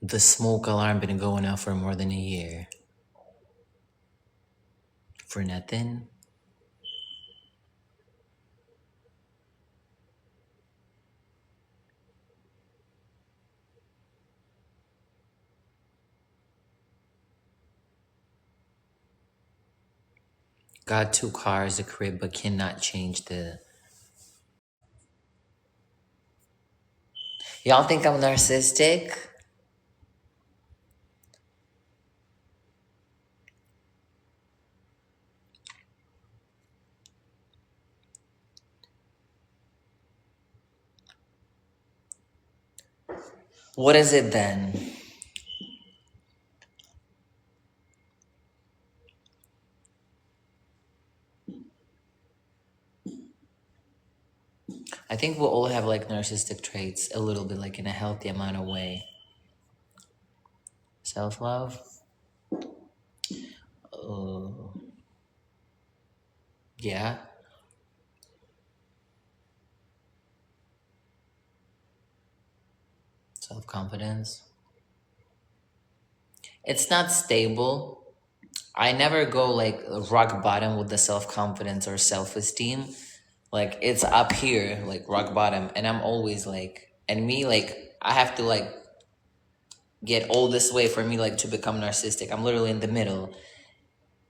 The smoke alarm been going off for more than a year. For nothing? Got 2 cars, a crib, but cannot change the... Y'all think I'm narcissistic? What is it then? I think we all have like narcissistic traits a little bit, like in a healthy amount of way. Self-love. Yeah. Self-confidence. It's not stable. I never go like rock bottom with the self-confidence or self-esteem. Like it's up here, like rock bottom. And I'm always like, and me, like, I have to like get all this way for me like to become narcissistic. I'm literally in the middle.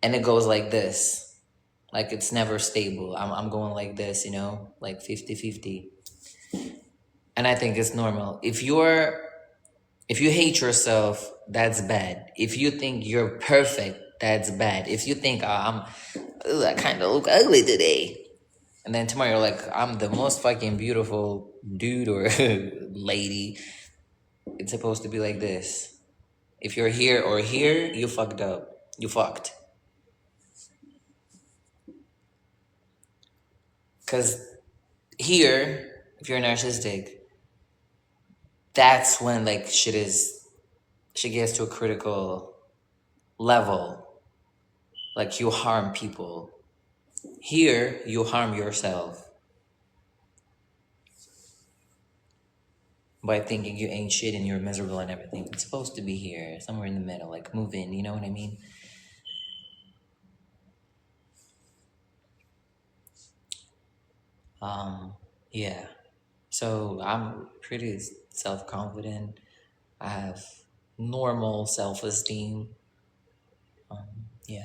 And it goes like this. Like it's never stable. I'm going like this, you know, like 50-50. And I think it's normal. If you hate yourself, that's bad. If you think you're perfect, that's bad. If you think I kind of look ugly today, and then tomorrow you're like, I'm the most fucking beautiful dude or lady, it's supposed to be like this. If you're here or here, you fucked up. You fucked. Because here, if you're narcissistic, that's when like shit gets to a critical level. Like you harm people. Here, you harm yourself by thinking you ain't shit and you're miserable and everything. It's supposed to be here, somewhere in the middle, like move in, you know what I mean? Yeah. So I'm pretty self-confident. I have normal self-esteem. Yeah.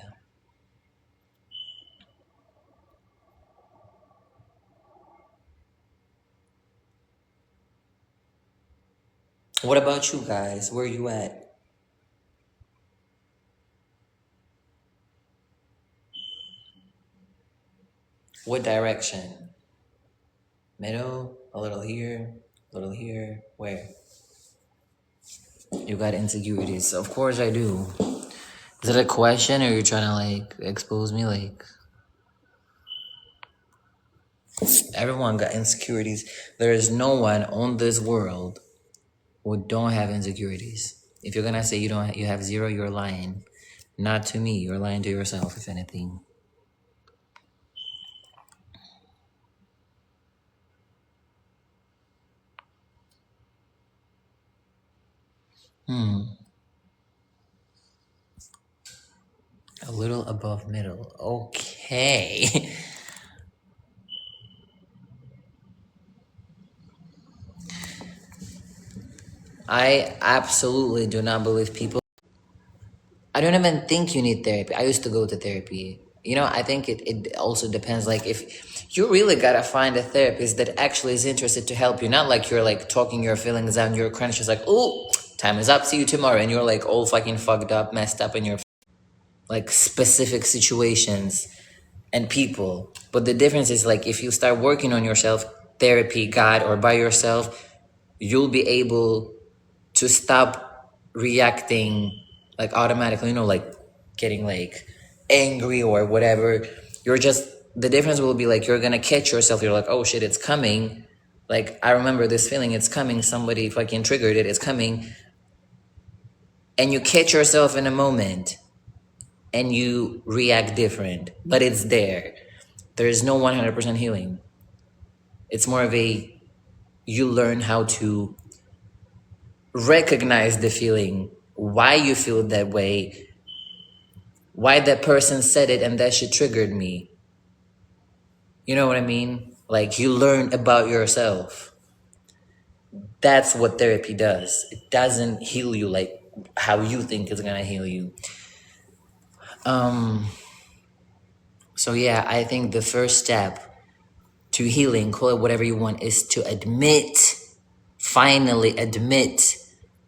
What about you guys? Where you at? What direction? Middle? A little here? A little here? Where? You got insecurities. Of course I do. Is it a question or you're trying to like expose me? Like everyone got insecurities. There is no one on this world who don't have insecurities. If you're gonna say you have zero, you're lying. Not to me, you're lying to yourself, if anything. A little above middle. Okay. I absolutely do not believe people. I don't even think you need therapy. I used to go to therapy. You know, I think it also depends. Like, if you really gotta find a therapist that actually is interested to help you, not like you're like talking your feelings out and you're crunched, just like, oh, time is up, see you tomorrow. And you're like all fucking fucked up, messed up in your like specific situations and people. But the difference is like if you start working on yourself, therapy, God, or by yourself, you'll be able to stop reacting like automatically, you know, like getting like angry or whatever. You're just, the difference will be like you're gonna catch yourself. You're like, oh shit, it's coming. Like, I remember this feeling, it's coming. Somebody fucking triggered it, it's coming. And you catch yourself in a moment and you react different, but it's there. There is no 100% healing. It's more of a, you learn how to recognize the feeling, why you feel that way, why that person said it and that shit triggered me. You know what I mean? Like you learn about yourself. That's what therapy does. It doesn't heal you like how you think it's gonna heal you. So yeah, I think the first step to healing, call it whatever you want, is to finally admit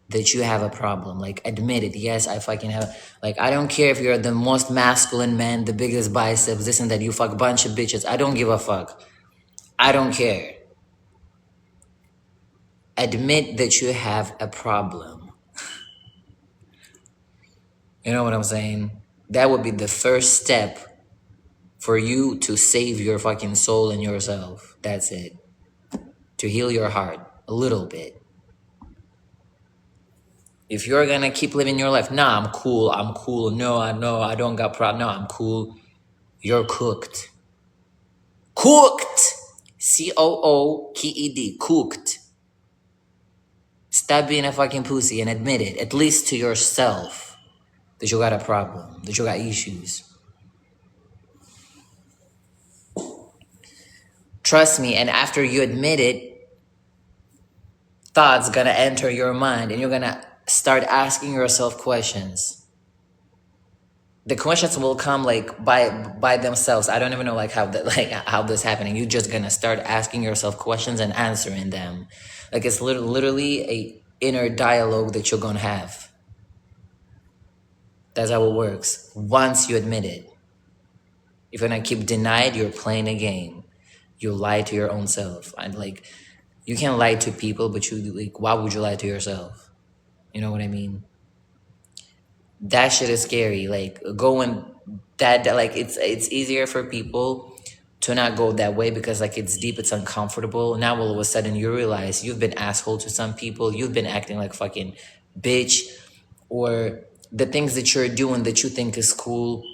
that you have a problem. Like, admit it. Yes, I fucking have. Like, I don't care if you're the most masculine man, the biggest biceps, this and that, you fuck a bunch of bitches. I don't give a fuck. I don't care. Admit that you have a problem. You know what I'm saying? That would be the first step for you to save your fucking soul and yourself. That's it. to heal your heart a little bit. If you're gonna keep living your life, nah, I'm cool, no, I don't got problem, no, I'm cool, you're cooked. Cooked! COOKED, cooked. Stop being a fucking pussy and admit it, at least to yourself, that you got a problem, that you got issues. Trust me, and after you admit it, thoughts gonna enter your mind and you're gonna start asking yourself questions. The questions will come like by themselves. I don't even know like how this happening. You're just gonna start asking yourself questions and answering them. Like it's literally a inner dialogue that you're gonna have. That's how it works. Once you admit it. If you're gonna keep denying it, you're playing a game. You lie to your own self. And like you can't lie to people, but you like why would you lie to yourself? You know what I mean? That shit is scary. Like going that like it's easier for people to not go that way because like it's deep, it's uncomfortable. Now all of a sudden you realize you've been asshole to some people, you've been acting like fucking bitch, or the things that you're doing that you think is cool,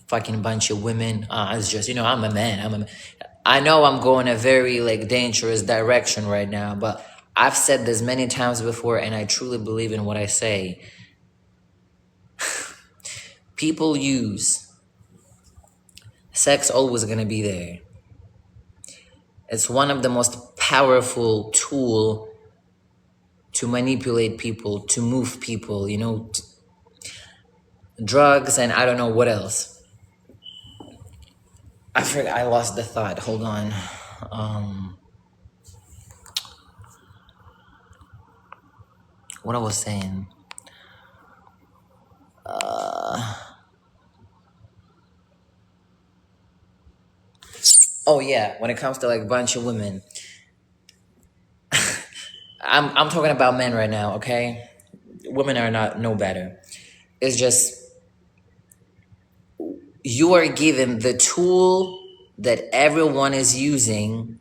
fucking bunch of women. It's just, I'm a man. I know I'm going a very like dangerous direction right now, but I've said this many times before and I truly believe in what I say. People use sex, always gonna be there. It's one of the most powerful tool to manipulate people, to move people, drugs and I don't know what else. I forgot, I lost the thought. Hold on. What I was saying. Oh yeah, when it comes to like a bunch of women, I'm talking about men right now, okay? Women are not no better. It's just you are given the tool that everyone is using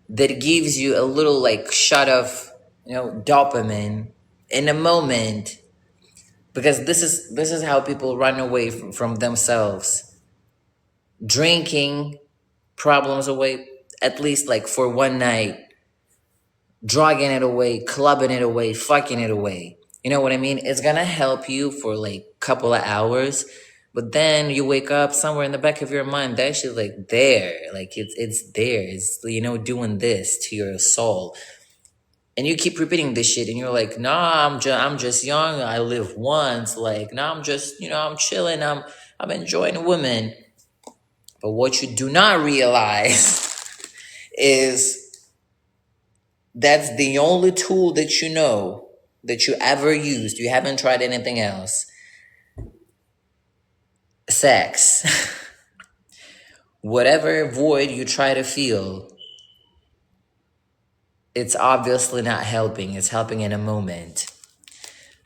that gives you a little like shot of dopamine in a moment, because this is how people run away from themselves, drinking problems away, at least like for one night, drugging it away, clubbing it away, fucking it away. You know what I mean? It's gonna help you for like a couple of hours, but then you wake up somewhere in the back of your mind, that shit's like there, like it's there, it's doing this to your soul, and you keep repeating this shit, and you're like, nah, I'm just young, I live once, like, nah, I'm just I'm chilling, I'm enjoying women. But what you do not realize is that's the only tool that that you ever used. You haven't tried anything else. Sex. Whatever void you try to fill, it's obviously not helping. It's helping in a moment.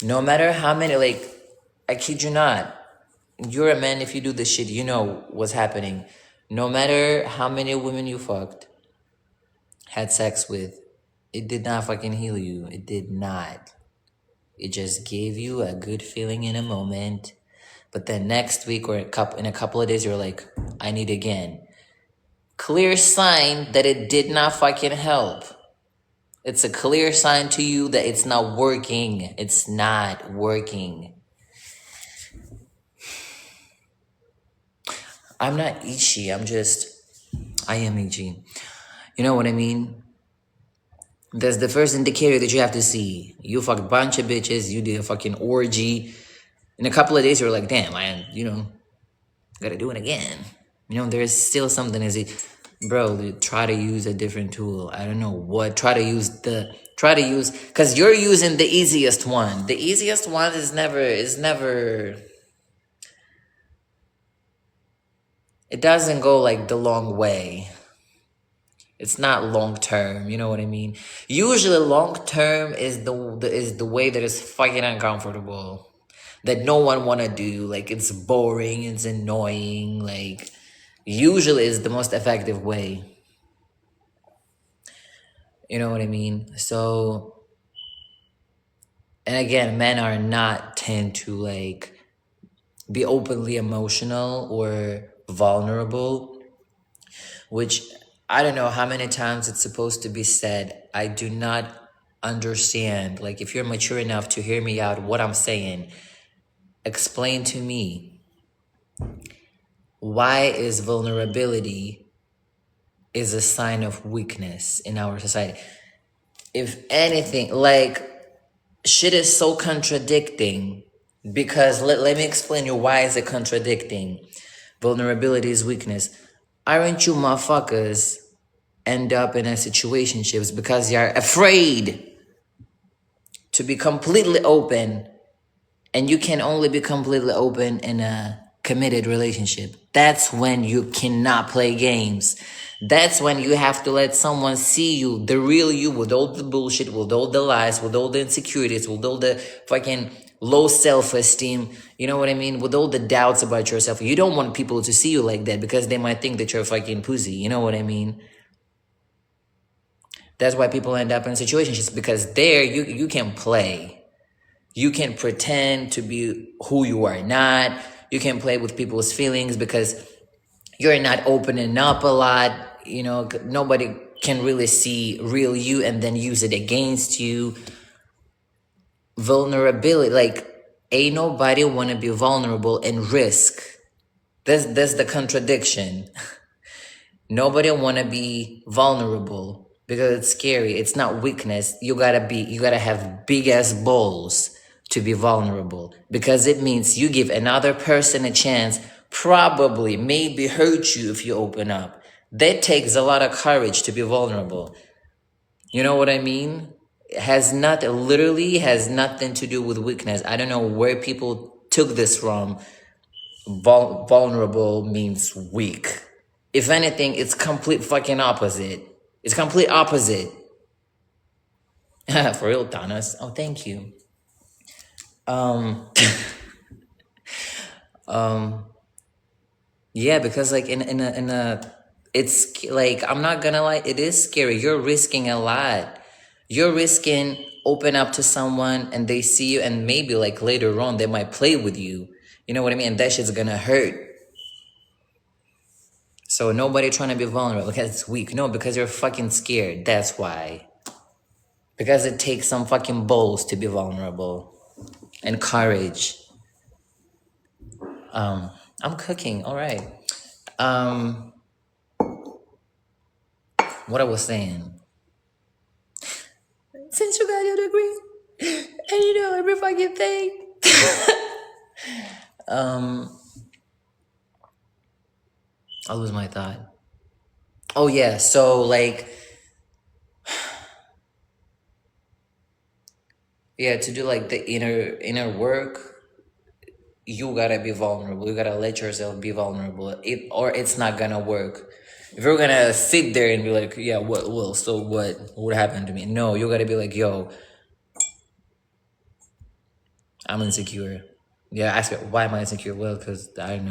No matter how many, like, I kid you not, you're a man, if you do this shit, you know what's happening. No matter how many women you fucked, had sex with, it did not fucking heal you. It did not. It just gave you a good feeling in a moment. But then next week or in a couple of days, you're like, I need again. Clear sign that it did not fucking help. It's a clear sign to you that it's not working. It's not working. I'm not itchy. I am itchy. You know what I mean? That's the first indicator that you have to see. You fuck a bunch of bitches. You did a fucking orgy. In a couple of days, you're like, damn, I, gotta do it again. There's still something bro, try to use a different tool. I don't know what. Try to use, because you're using the easiest one. The easiest one is never, it doesn't go like the long way. It's not long term, you know what I mean? Usually long term is the way that is fucking uncomfortable, that no one wanna do. Like it's boring, it's annoying, like usually is the most effective way. You know what I mean? So, and again, men are not tend to like be openly emotional or vulnerable, which I don't know how many times it's supposed to be said. I do not understand. Like, if you're mature enough to hear me out, what I'm saying, explain to me, why is vulnerability is a sign of weakness in our society? If anything, like, shit is so contradicting, because let me explain you why is it contradicting. Vulnerability is weakness. Aren't you motherfuckers end up in a situationships because you're afraid to be completely open, and you can only be completely open in a committed relationship? That's when you cannot play games. That's when you have to let someone see you, the real you, with all the bullshit, with all the lies, with all the insecurities, with all the fucking low self-esteem, you know what I mean, with all the doubts about yourself. You don't want people to see you like that, because they might think that you're a fucking pussy, you know what I mean? That's why people end up in situations, because there you can play. You can pretend to be who you are not. You can play with people's feelings because you're not opening up a lot. You know, nobody can really see real you and then use it against you. Vulnerability, like, ain't nobody want to be vulnerable and risk. That's the contradiction. Nobody want to be vulnerable because it's scary. It's not weakness. You gotta have big ass balls to be vulnerable, because it means you give another person a chance, probably maybe hurt you if you open up. That takes a lot of courage to be vulnerable. You know what I mean? It has not, literally has nothing to do with weakness. I don't know where people took this from. Vulnerable means weak. If anything, it's complete fucking opposite. It's complete opposite. For real, Thanos. Oh, thank you. Um, yeah, because like in a, it's like, I'm not gonna lie, it is scary. You're risking a lot. You're risking open up to someone and they see you, and maybe like later on they might play with you. You know what I mean? And that shit's gonna hurt. So nobody trying to be vulnerable because it's weak. No, because you're fucking scared. That's why. Because it takes some fucking balls to be vulnerable and courage. I'm cooking. All right. Um, what I was saying. Since you got your degree and you know every fucking thing. I lose my thought. Oh yeah. So like, yeah, to do like the inner work, you gotta be vulnerable. You gotta let yourself be vulnerable. Or it's not gonna work. If you're gonna sit there and be like, yeah, so what happened to me? No, you gotta be like, yo, I'm insecure. Yeah, ask me, why am I insecure? Well, because I don't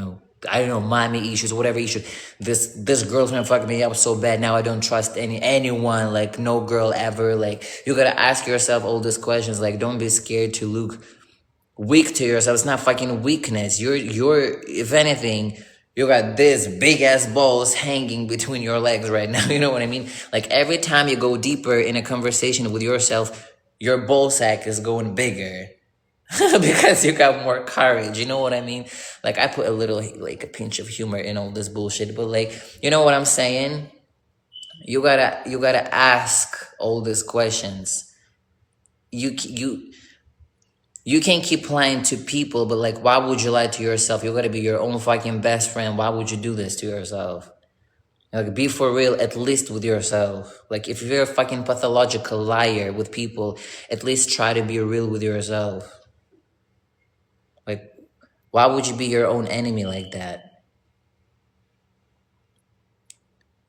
know, mommy issues, whatever issue. This girl's fucking me up so bad. Now I don't trust anyone. Like, no girl ever. Like, you gotta ask yourself all these questions. Like, don't be scared to look weak to yourself. It's not fucking weakness. You're if anything, you got this big ass balls hanging between your legs right now. You know what I mean? Like, every time you go deeper in a conversation with yourself, your ball sack is going bigger. Because you got more courage, you know what I mean? Like, I put a little, like, a pinch of humor in all this bullshit, but like, you know what I'm saying? You gotta ask all these questions. You can't keep lying to people, but like, why would you lie to yourself? You gotta be your own fucking best friend. Why would you do this to yourself? Like, be for real, at least with yourself. Like, if you're a fucking pathological liar with people, at least try to be real with yourself. Like, why would you be your own enemy like that?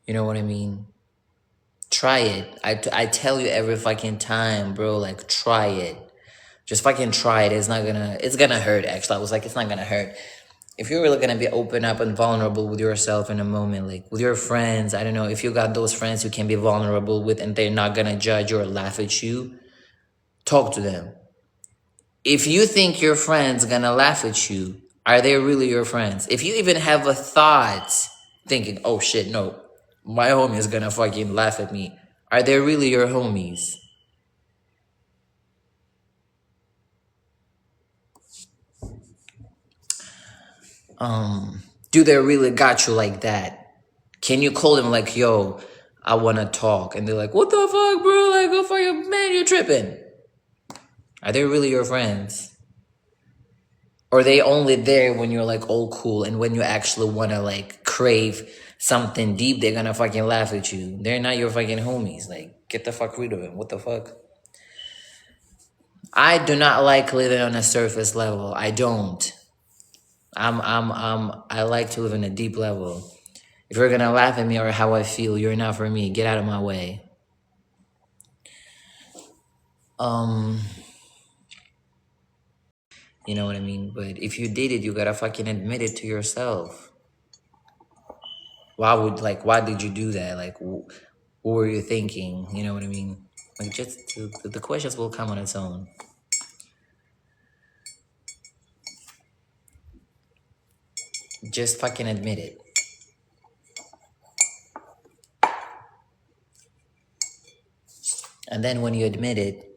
You know what I mean? Try it. I tell you every fucking time, bro. Like, try it. Just fucking try it. It's gonna hurt, actually. I was like, it's not gonna hurt. if you're really gonna be open up and vulnerable with yourself in a moment, like with your friends, I don't know, if you got those friends you can be vulnerable with and they're not gonna judge or laugh at you, talk to them. If you think your friend's gonna laugh at you, are they really your friends? If you even have a thought thinking, oh shit, no, my homie is gonna fucking laugh at me, are they really your homies? Do they really got you like that? Can you call them like, yo, I wanna talk? And they're like, what the fuck, bro? Like, go for your man, you're tripping. Are they really your friends? Or are they only there when you're like all cool and when you actually wanna like crave something deep, they're gonna fucking laugh at you. They're not your fucking homies. Like, get the fuck rid of them. What the fuck? I do not like living on a surface level. I don't. I like to live on a deep level. If you're gonna laugh at me or how I feel, you're not for me. Get out of my way. You know what I mean? But if you did it, you gotta fucking admit it to yourself. Why did you do that? Like, what were you thinking? You know what I mean? Like, just the questions will come on its own. Just fucking admit it. And then when you admit it,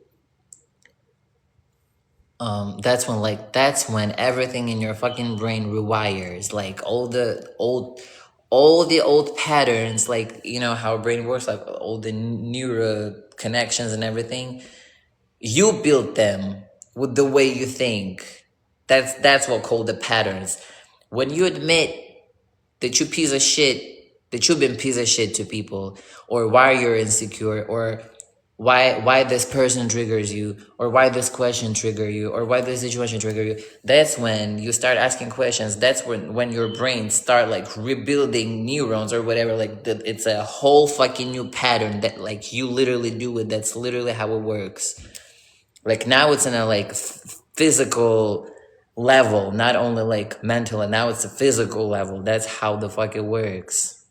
that's when everything in your fucking brain rewires. Like all the old patterns, like, you know how our brain works, like all the neural connections and everything. You built them with the way you think. That's what called the patterns. When you admit that you piece of shit, that you've been piece of shit to people, or why you're insecure, or why this person triggers you, or why this question trigger you, or why this situation trigger you, that's when you start asking questions. That's when your brain start like rebuilding neurons or whatever. Like it's a whole fucking new pattern that like you literally do it. That's literally how it works. Like now it's in a like physical level, not only like mental, and now it's a physical level. That's how the fuck it works.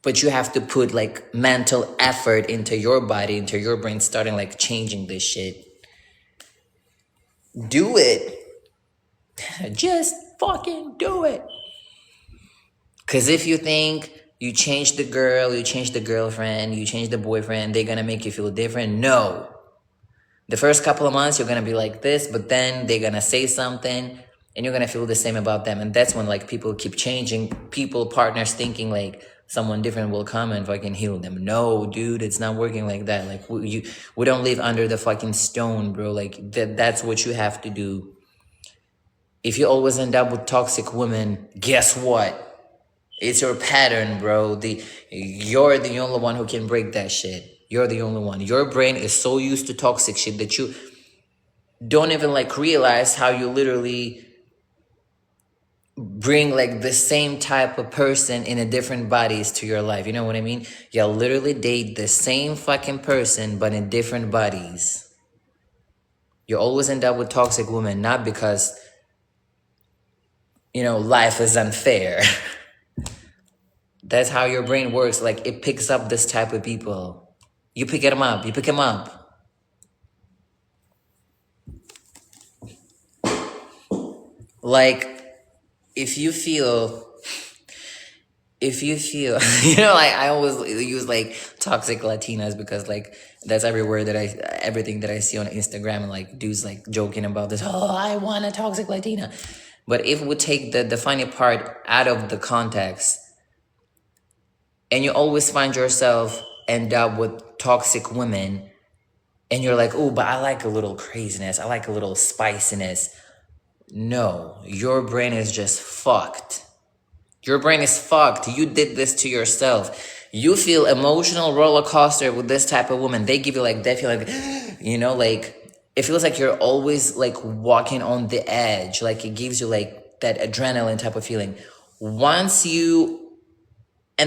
But you have to put like mental effort into your body, into your brain, starting like changing this shit. Do it. Just fucking do it. Because if you think you change the girl, you change the girlfriend, you change the boyfriend, they're gonna make you feel different. No. The first couple of months, you're gonna be like this, but then they're gonna say something and you're gonna feel the same about them. And that's when like people keep changing, partners thinking like someone different will come and fucking heal them. No, dude, it's not working like that. Like we don't live under the fucking stone, bro. Like that's what you have to do. If you always end up with toxic women, guess what? It's your pattern, bro. You're the only one who can break that shit. You're the only one. Your brain is so used to toxic shit that you don't even like realize how you literally bring like the same type of person in a different bodies to your life. You know what I mean? You'll literally date the same fucking person but in different bodies. You always end up with toxic women, not because, you know, life is unfair. That's how your brain works. Like it picks up this type of people. You pick them up. You pick them up. Like if you feel you know, like I always use like toxic Latinas because like that's everything that I see on Instagram, and like dudes like joking about this, oh, I want a toxic Latina. But if we take the funny part out of the context, and you always find yourself end up with toxic women, and you're like, oh, but I like a little craziness, I like a little spiciness. No, your brain is just fucked. Your brain is fucked. You did this to yourself. You feel emotional roller coaster with this type of woman. They give you like that feeling, like, you know, like it feels like you're always like walking on the edge. Like it gives you like that adrenaline type of feeling. And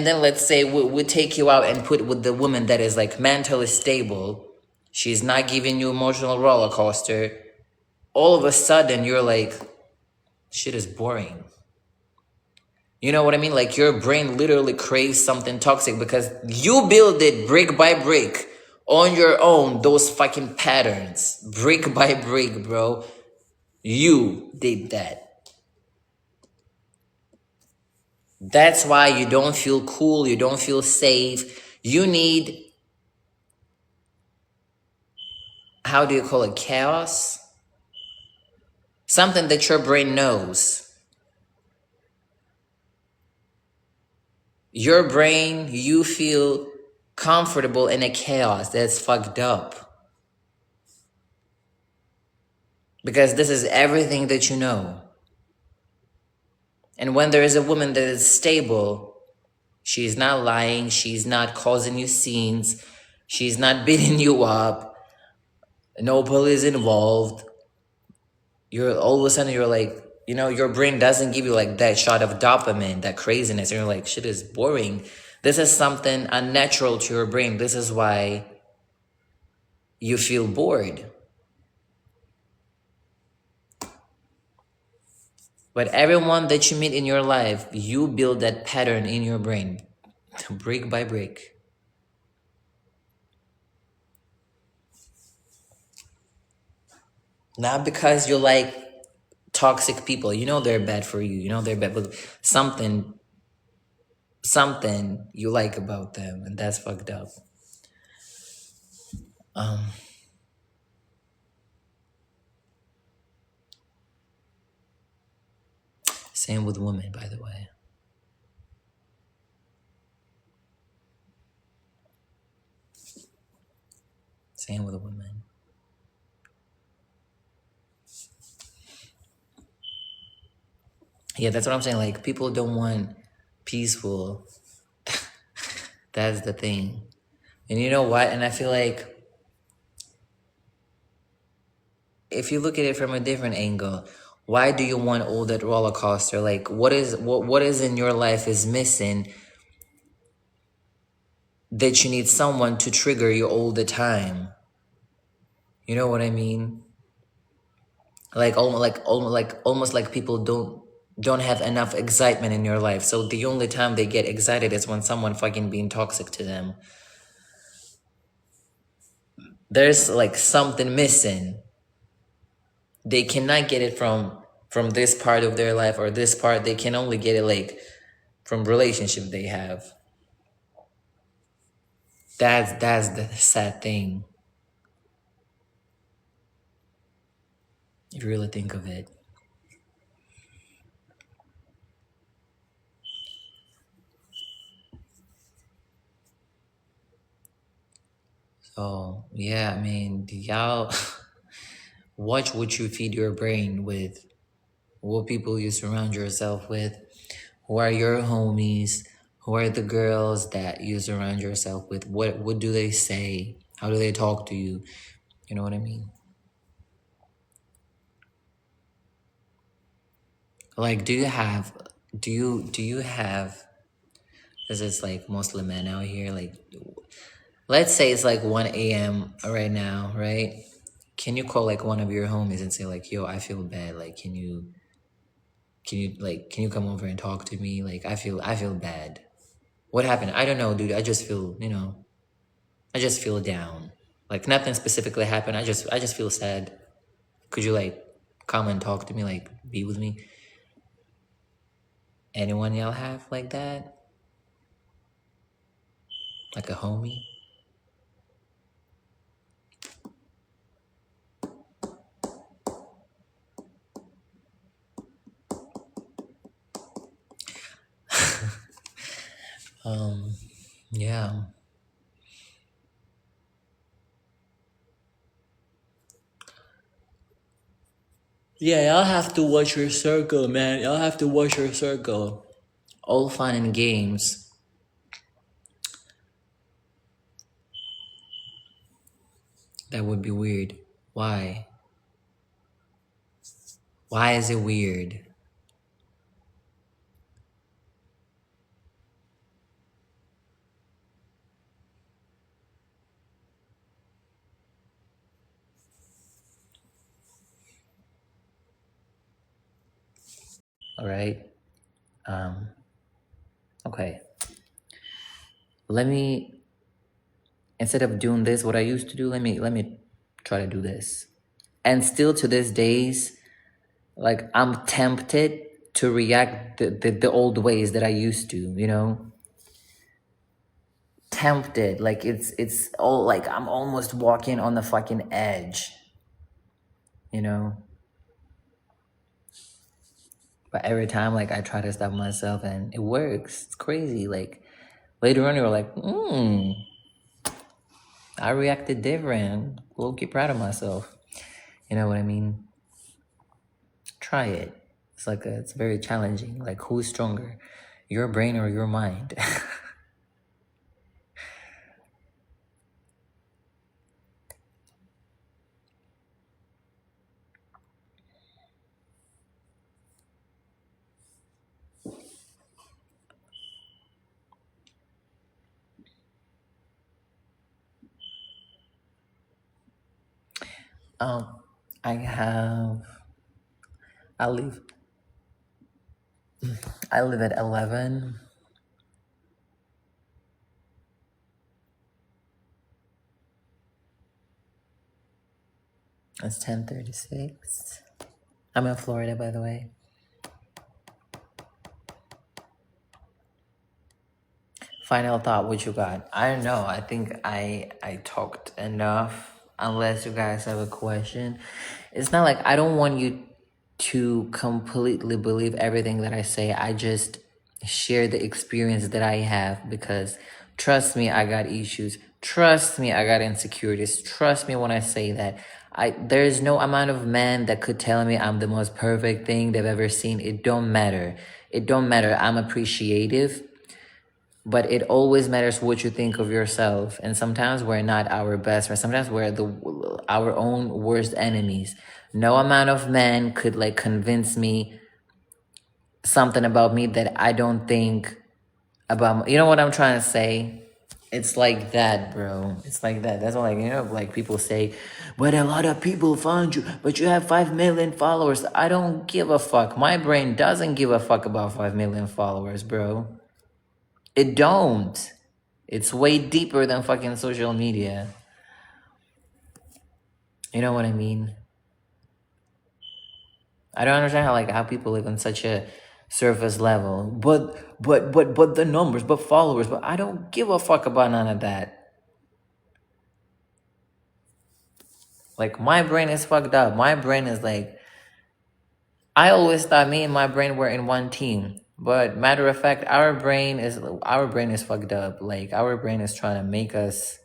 then let's say we take you out and put with the woman that is like mentally stable. She's not giving you emotional roller coaster. All of a sudden you're like, shit is boring. You know what I mean? Like your brain literally craves something toxic because you build it brick by brick on your own, those fucking patterns. Brick by brick, bro. You did that. That's why you don't feel cool, you don't feel safe. You need, how do you call it, chaos? Something that your brain knows. Your brain, you feel comfortable in a chaos that's fucked up. Because this is everything that you know. And when there is a woman that is stable, she's not lying, she's not causing you scenes, she's not beating you up, no police involved. You're all of a sudden you're like, you know, your brain doesn't give you like that shot of dopamine, that craziness. And you're like, shit is boring. This is something unnatural to your brain. This is why you feel bored. But everyone that you meet in your life, you build that pattern in your brain, brick by brick. Not because you like toxic people. You know they're bad for you. You know they're bad, but something you like about them, and that's fucked up. Same with women, by the way. Same with women. Yeah, that's what I'm saying. Like, people don't want peaceful. That's the thing. And you know what? And I feel like if you look at it from a different angle, why do you want all that roller coaster? Like, what is in your life is missing that you need someone to trigger you all the time? You know what I mean? Almost like people don't have enough excitement in your life. So the only time they get excited is when someone fucking being toxic to them. There's like something missing. They cannot get it from this part of their life or this part. They can only get it like from relationship they have. That's the sad thing. If you really think of it. So yeah, I mean, y'all watch what you feed your brain with, what people you surround yourself with, who are your homies, who are the girls that you surround yourself with, what do they say, how do they talk to you, you know what I mean? Like, do you have, this is like mostly men out here, like, let's say it's like 1 a.m. right now, right? Can you call like one of your homies and say like, yo, I feel bad, like, can you come over and talk to me? Like, I feel bad. What happened? I don't know, dude. I just feel, I just feel down. Like, nothing specifically happened. I just feel sad. Could you like come and talk to me, like be with me? Anyone y'all have like that? Like a homie? Yeah. Yeah, y'all have to watch your circle, man. Y'all have to watch your circle. All fun and games. That would be weird. Why? Why is it weird? All right. Okay. Let me, instead of doing this, what I used to do, let me try to do this. And still to this days, like I'm tempted to react the old ways that I used to, you know? Tempted. Like it's all like I'm almost walking on the fucking edge, you know? But every time like I try to stop myself and it works. It's crazy. Like later on you're like, I reacted different. Low-key proud of myself. You know what I mean? Try it. It's very challenging. Like who's stronger? Your brain or your mind? um, I have I live I live at 11. It's 10:36. I'm in Florida, by the way. Final thought, what you got? I don't know. I think I talked enough. Unless you guys have a question. It's not like I don't want you to completely believe everything that I say. I just share the experience that I have because trust me, I got issues. Trust me, I got insecurities. Trust me when I say that. There's no amount of men that could tell me I'm the most perfect thing they've ever seen. It don't matter. It don't matter. I'm appreciative, but it always matters what you think of yourself. And sometimes we're not our best friends. Sometimes we're our own worst enemies. No amount of men could like convince me something about me that I don't think about. You know what I'm trying to say? It's like that, bro. It's like that. That's why, like, you know, like people say, but a lot of people found you, but you have 5 million followers. I don't give a fuck. My brain doesn't give a fuck about 5 million followers, bro. It don't. It's way deeper than fucking social media. You know what I mean? I don't understand how people live on such a surface level. But the numbers, but followers, but I don't give a fuck about none of that. Like my brain is fucked up. My brain is like, I always thought me and my brain were in one team. But matter of fact, our brain is fucked up. Like our brain is trying to make us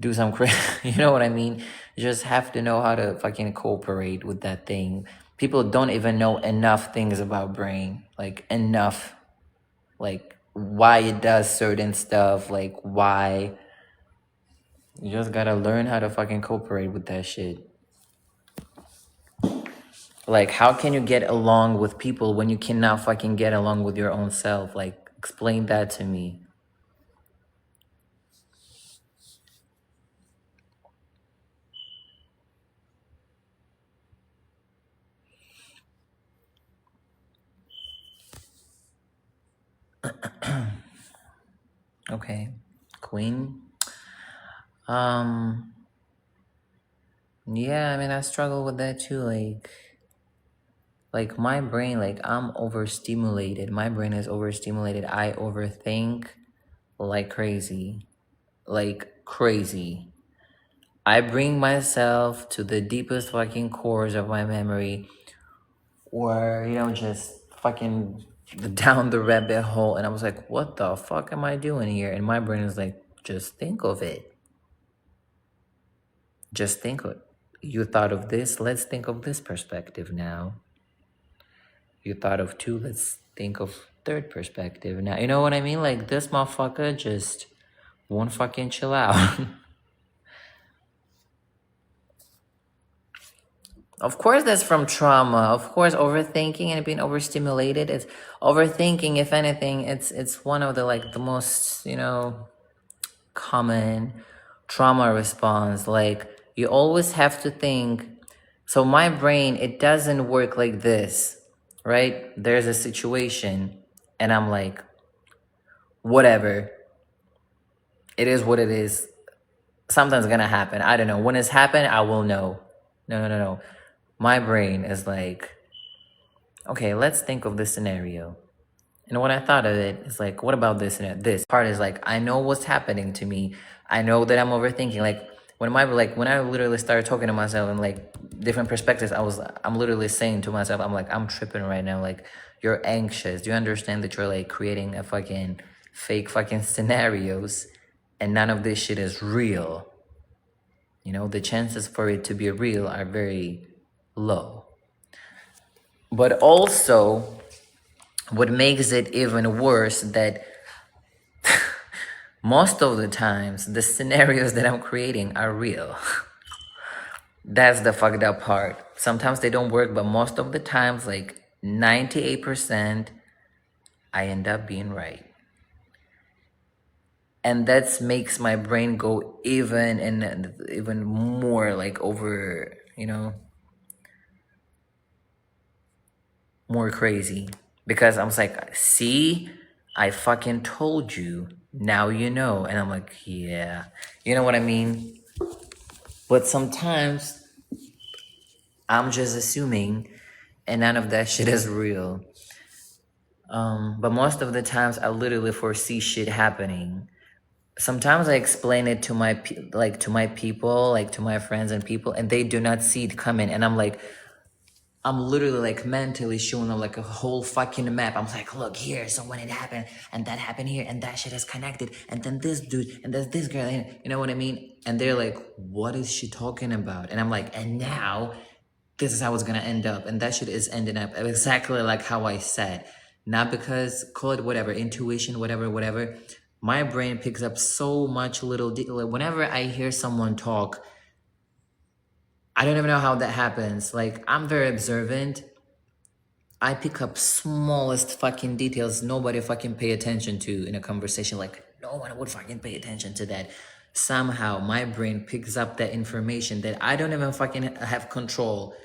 do some crazy, you know what I mean? You just have to know how to fucking cooperate with that thing. People don't even know enough things about brain, like enough, like why it does certain stuff, like why. You just gotta learn how to fucking cooperate with that shit. Like, how can you get along with people when you cannot fucking get along with your own self? Like, explain that to me. Okay, Queen. Um, yeah, I mean, I struggle with that too. Like my brain, like I'm overstimulated. My brain is overstimulated. I overthink like crazy. Like crazy. I bring myself to the deepest fucking cores of my memory, or, you know, just fucking down the rabbit hole. And I was like, what the fuck am I doing here? And my brain is like, just think of it. Just think of it. You thought of this, let's think of this perspective now. You thought of 2, let's think of 3rd perspective now. You know what I mean? Like this motherfucker just won't fucking chill out. Of course that's from trauma. Of course overthinking and being overstimulated. It's overthinking, if anything, it's one of the like the most, you know, common trauma response. Like you always have to think. So my brain, it doesn't work like this. right? There's a situation and I'm like, whatever, it is what it is. Something's gonna happen. I don't know. When it's happened, I will know. No. My brain is like, okay, let's think of this scenario. And when I thought of it, it's like, what about this and this? Part is like, I know what's happening to me. I know that I'm overthinking. Like when I literally started talking to myself and like different perspectives, I'm literally saying to myself, I'm like, I'm tripping right now. Like, you're anxious. Do you understand that you're like creating a fucking fake fucking scenarios and none of this shit is real? You know, the chances for it to be real are very low. But also, what makes it even worse that most of the times the scenarios that I'm creating are real. That's the fucked up part. Sometimes they don't work, but most of the times, like 98%, I end up being right. And that makes my brain go even more like over, you know, more crazy. Because I'm like, see, I fucking told you. Now you know. And I'm like, yeah. You know what I mean? But sometimes I'm just assuming and none of that shit is real. But most of the times I literally foresee shit happening. Sometimes I explain it to my people, like to my friends and people, and they do not see it coming. And I'm like, I'm literally like mentally showing them like a whole fucking map. I'm like, look here, so when it happened, and that happened here, and that shit is connected, and then this dude, and there's this girl, and you know what I mean? And they're like, what is she talking about? And I'm like, and now this is how it's gonna end up. And that shit is ending up exactly like how I said. Not because, call it whatever, intuition, whatever. My brain picks up so much little detail. Whenever I hear someone talk, I don't even know how that happens. Like, I'm very observant. I pick up smallest fucking details nobody fucking pay attention to in a conversation. Like, no one would fucking pay attention to that. Somehow my brain picks up that information that I don't even fucking have control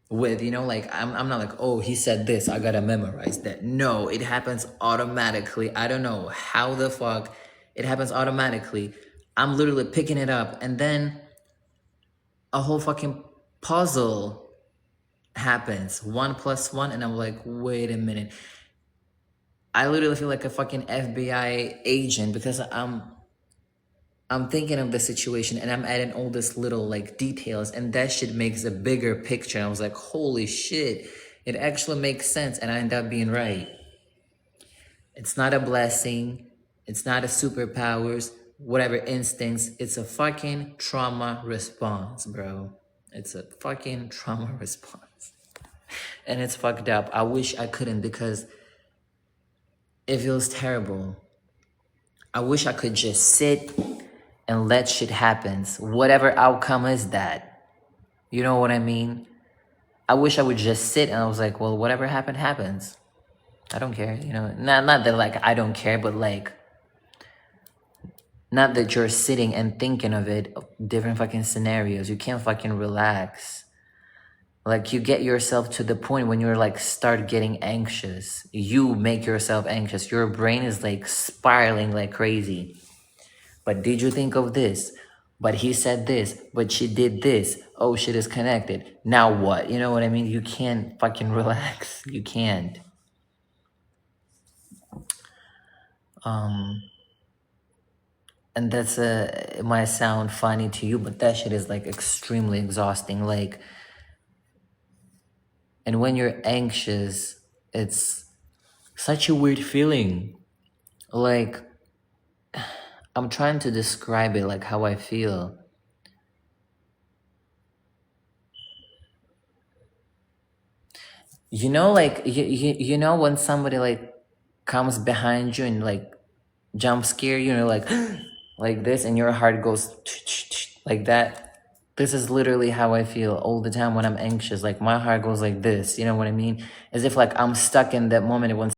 with, you know, like I'm not like, oh, he said this, I gotta memorize that. No, it happens automatically. I don't know how the fuck it happens automatically. I'm literally picking it up, and then a whole fucking puzzle happens, 1+1, and I'm like, wait a minute. I literally feel like a fucking FBI agent because I'm thinking of the situation and I'm adding all this little like details, and that shit makes a bigger picture. And I was like, holy shit, it actually makes sense, and I end up being right. It's not a blessing. It's not a superpowers, whatever instincts. It's a fucking trauma response, bro. It's a fucking trauma response. And it's fucked up. I wish I couldn't because it feels terrible. I wish I could just sit and let shit happen. Whatever outcome is that. You know what I mean? I wish I would just sit and I was like, well, whatever happened, happens. I don't care, you know? Not that like I don't care, but like, not that you're sitting and thinking of it, different fucking scenarios. You can't fucking relax. Like, you get yourself to the point when you're like, start getting anxious. You make yourself anxious. Your brain is like spiraling like crazy. But did you think of this? But he said this, but she did this. Oh, shit is connected. Now what? You know what I mean? You can't fucking relax. You can't. And that's it might sound funny to you, but that shit is like extremely exhausting. Like, and when you're anxious, it's such a weird feeling. Like, I'm trying to describe it, like how I feel. You know, like you know when somebody like comes behind you and like jump scare you, and you're like this, and your heart goes like that. This is literally how I feel all the time when I'm anxious. Like, my heart goes like this. You know what I mean? As if like I'm stuck in that moment when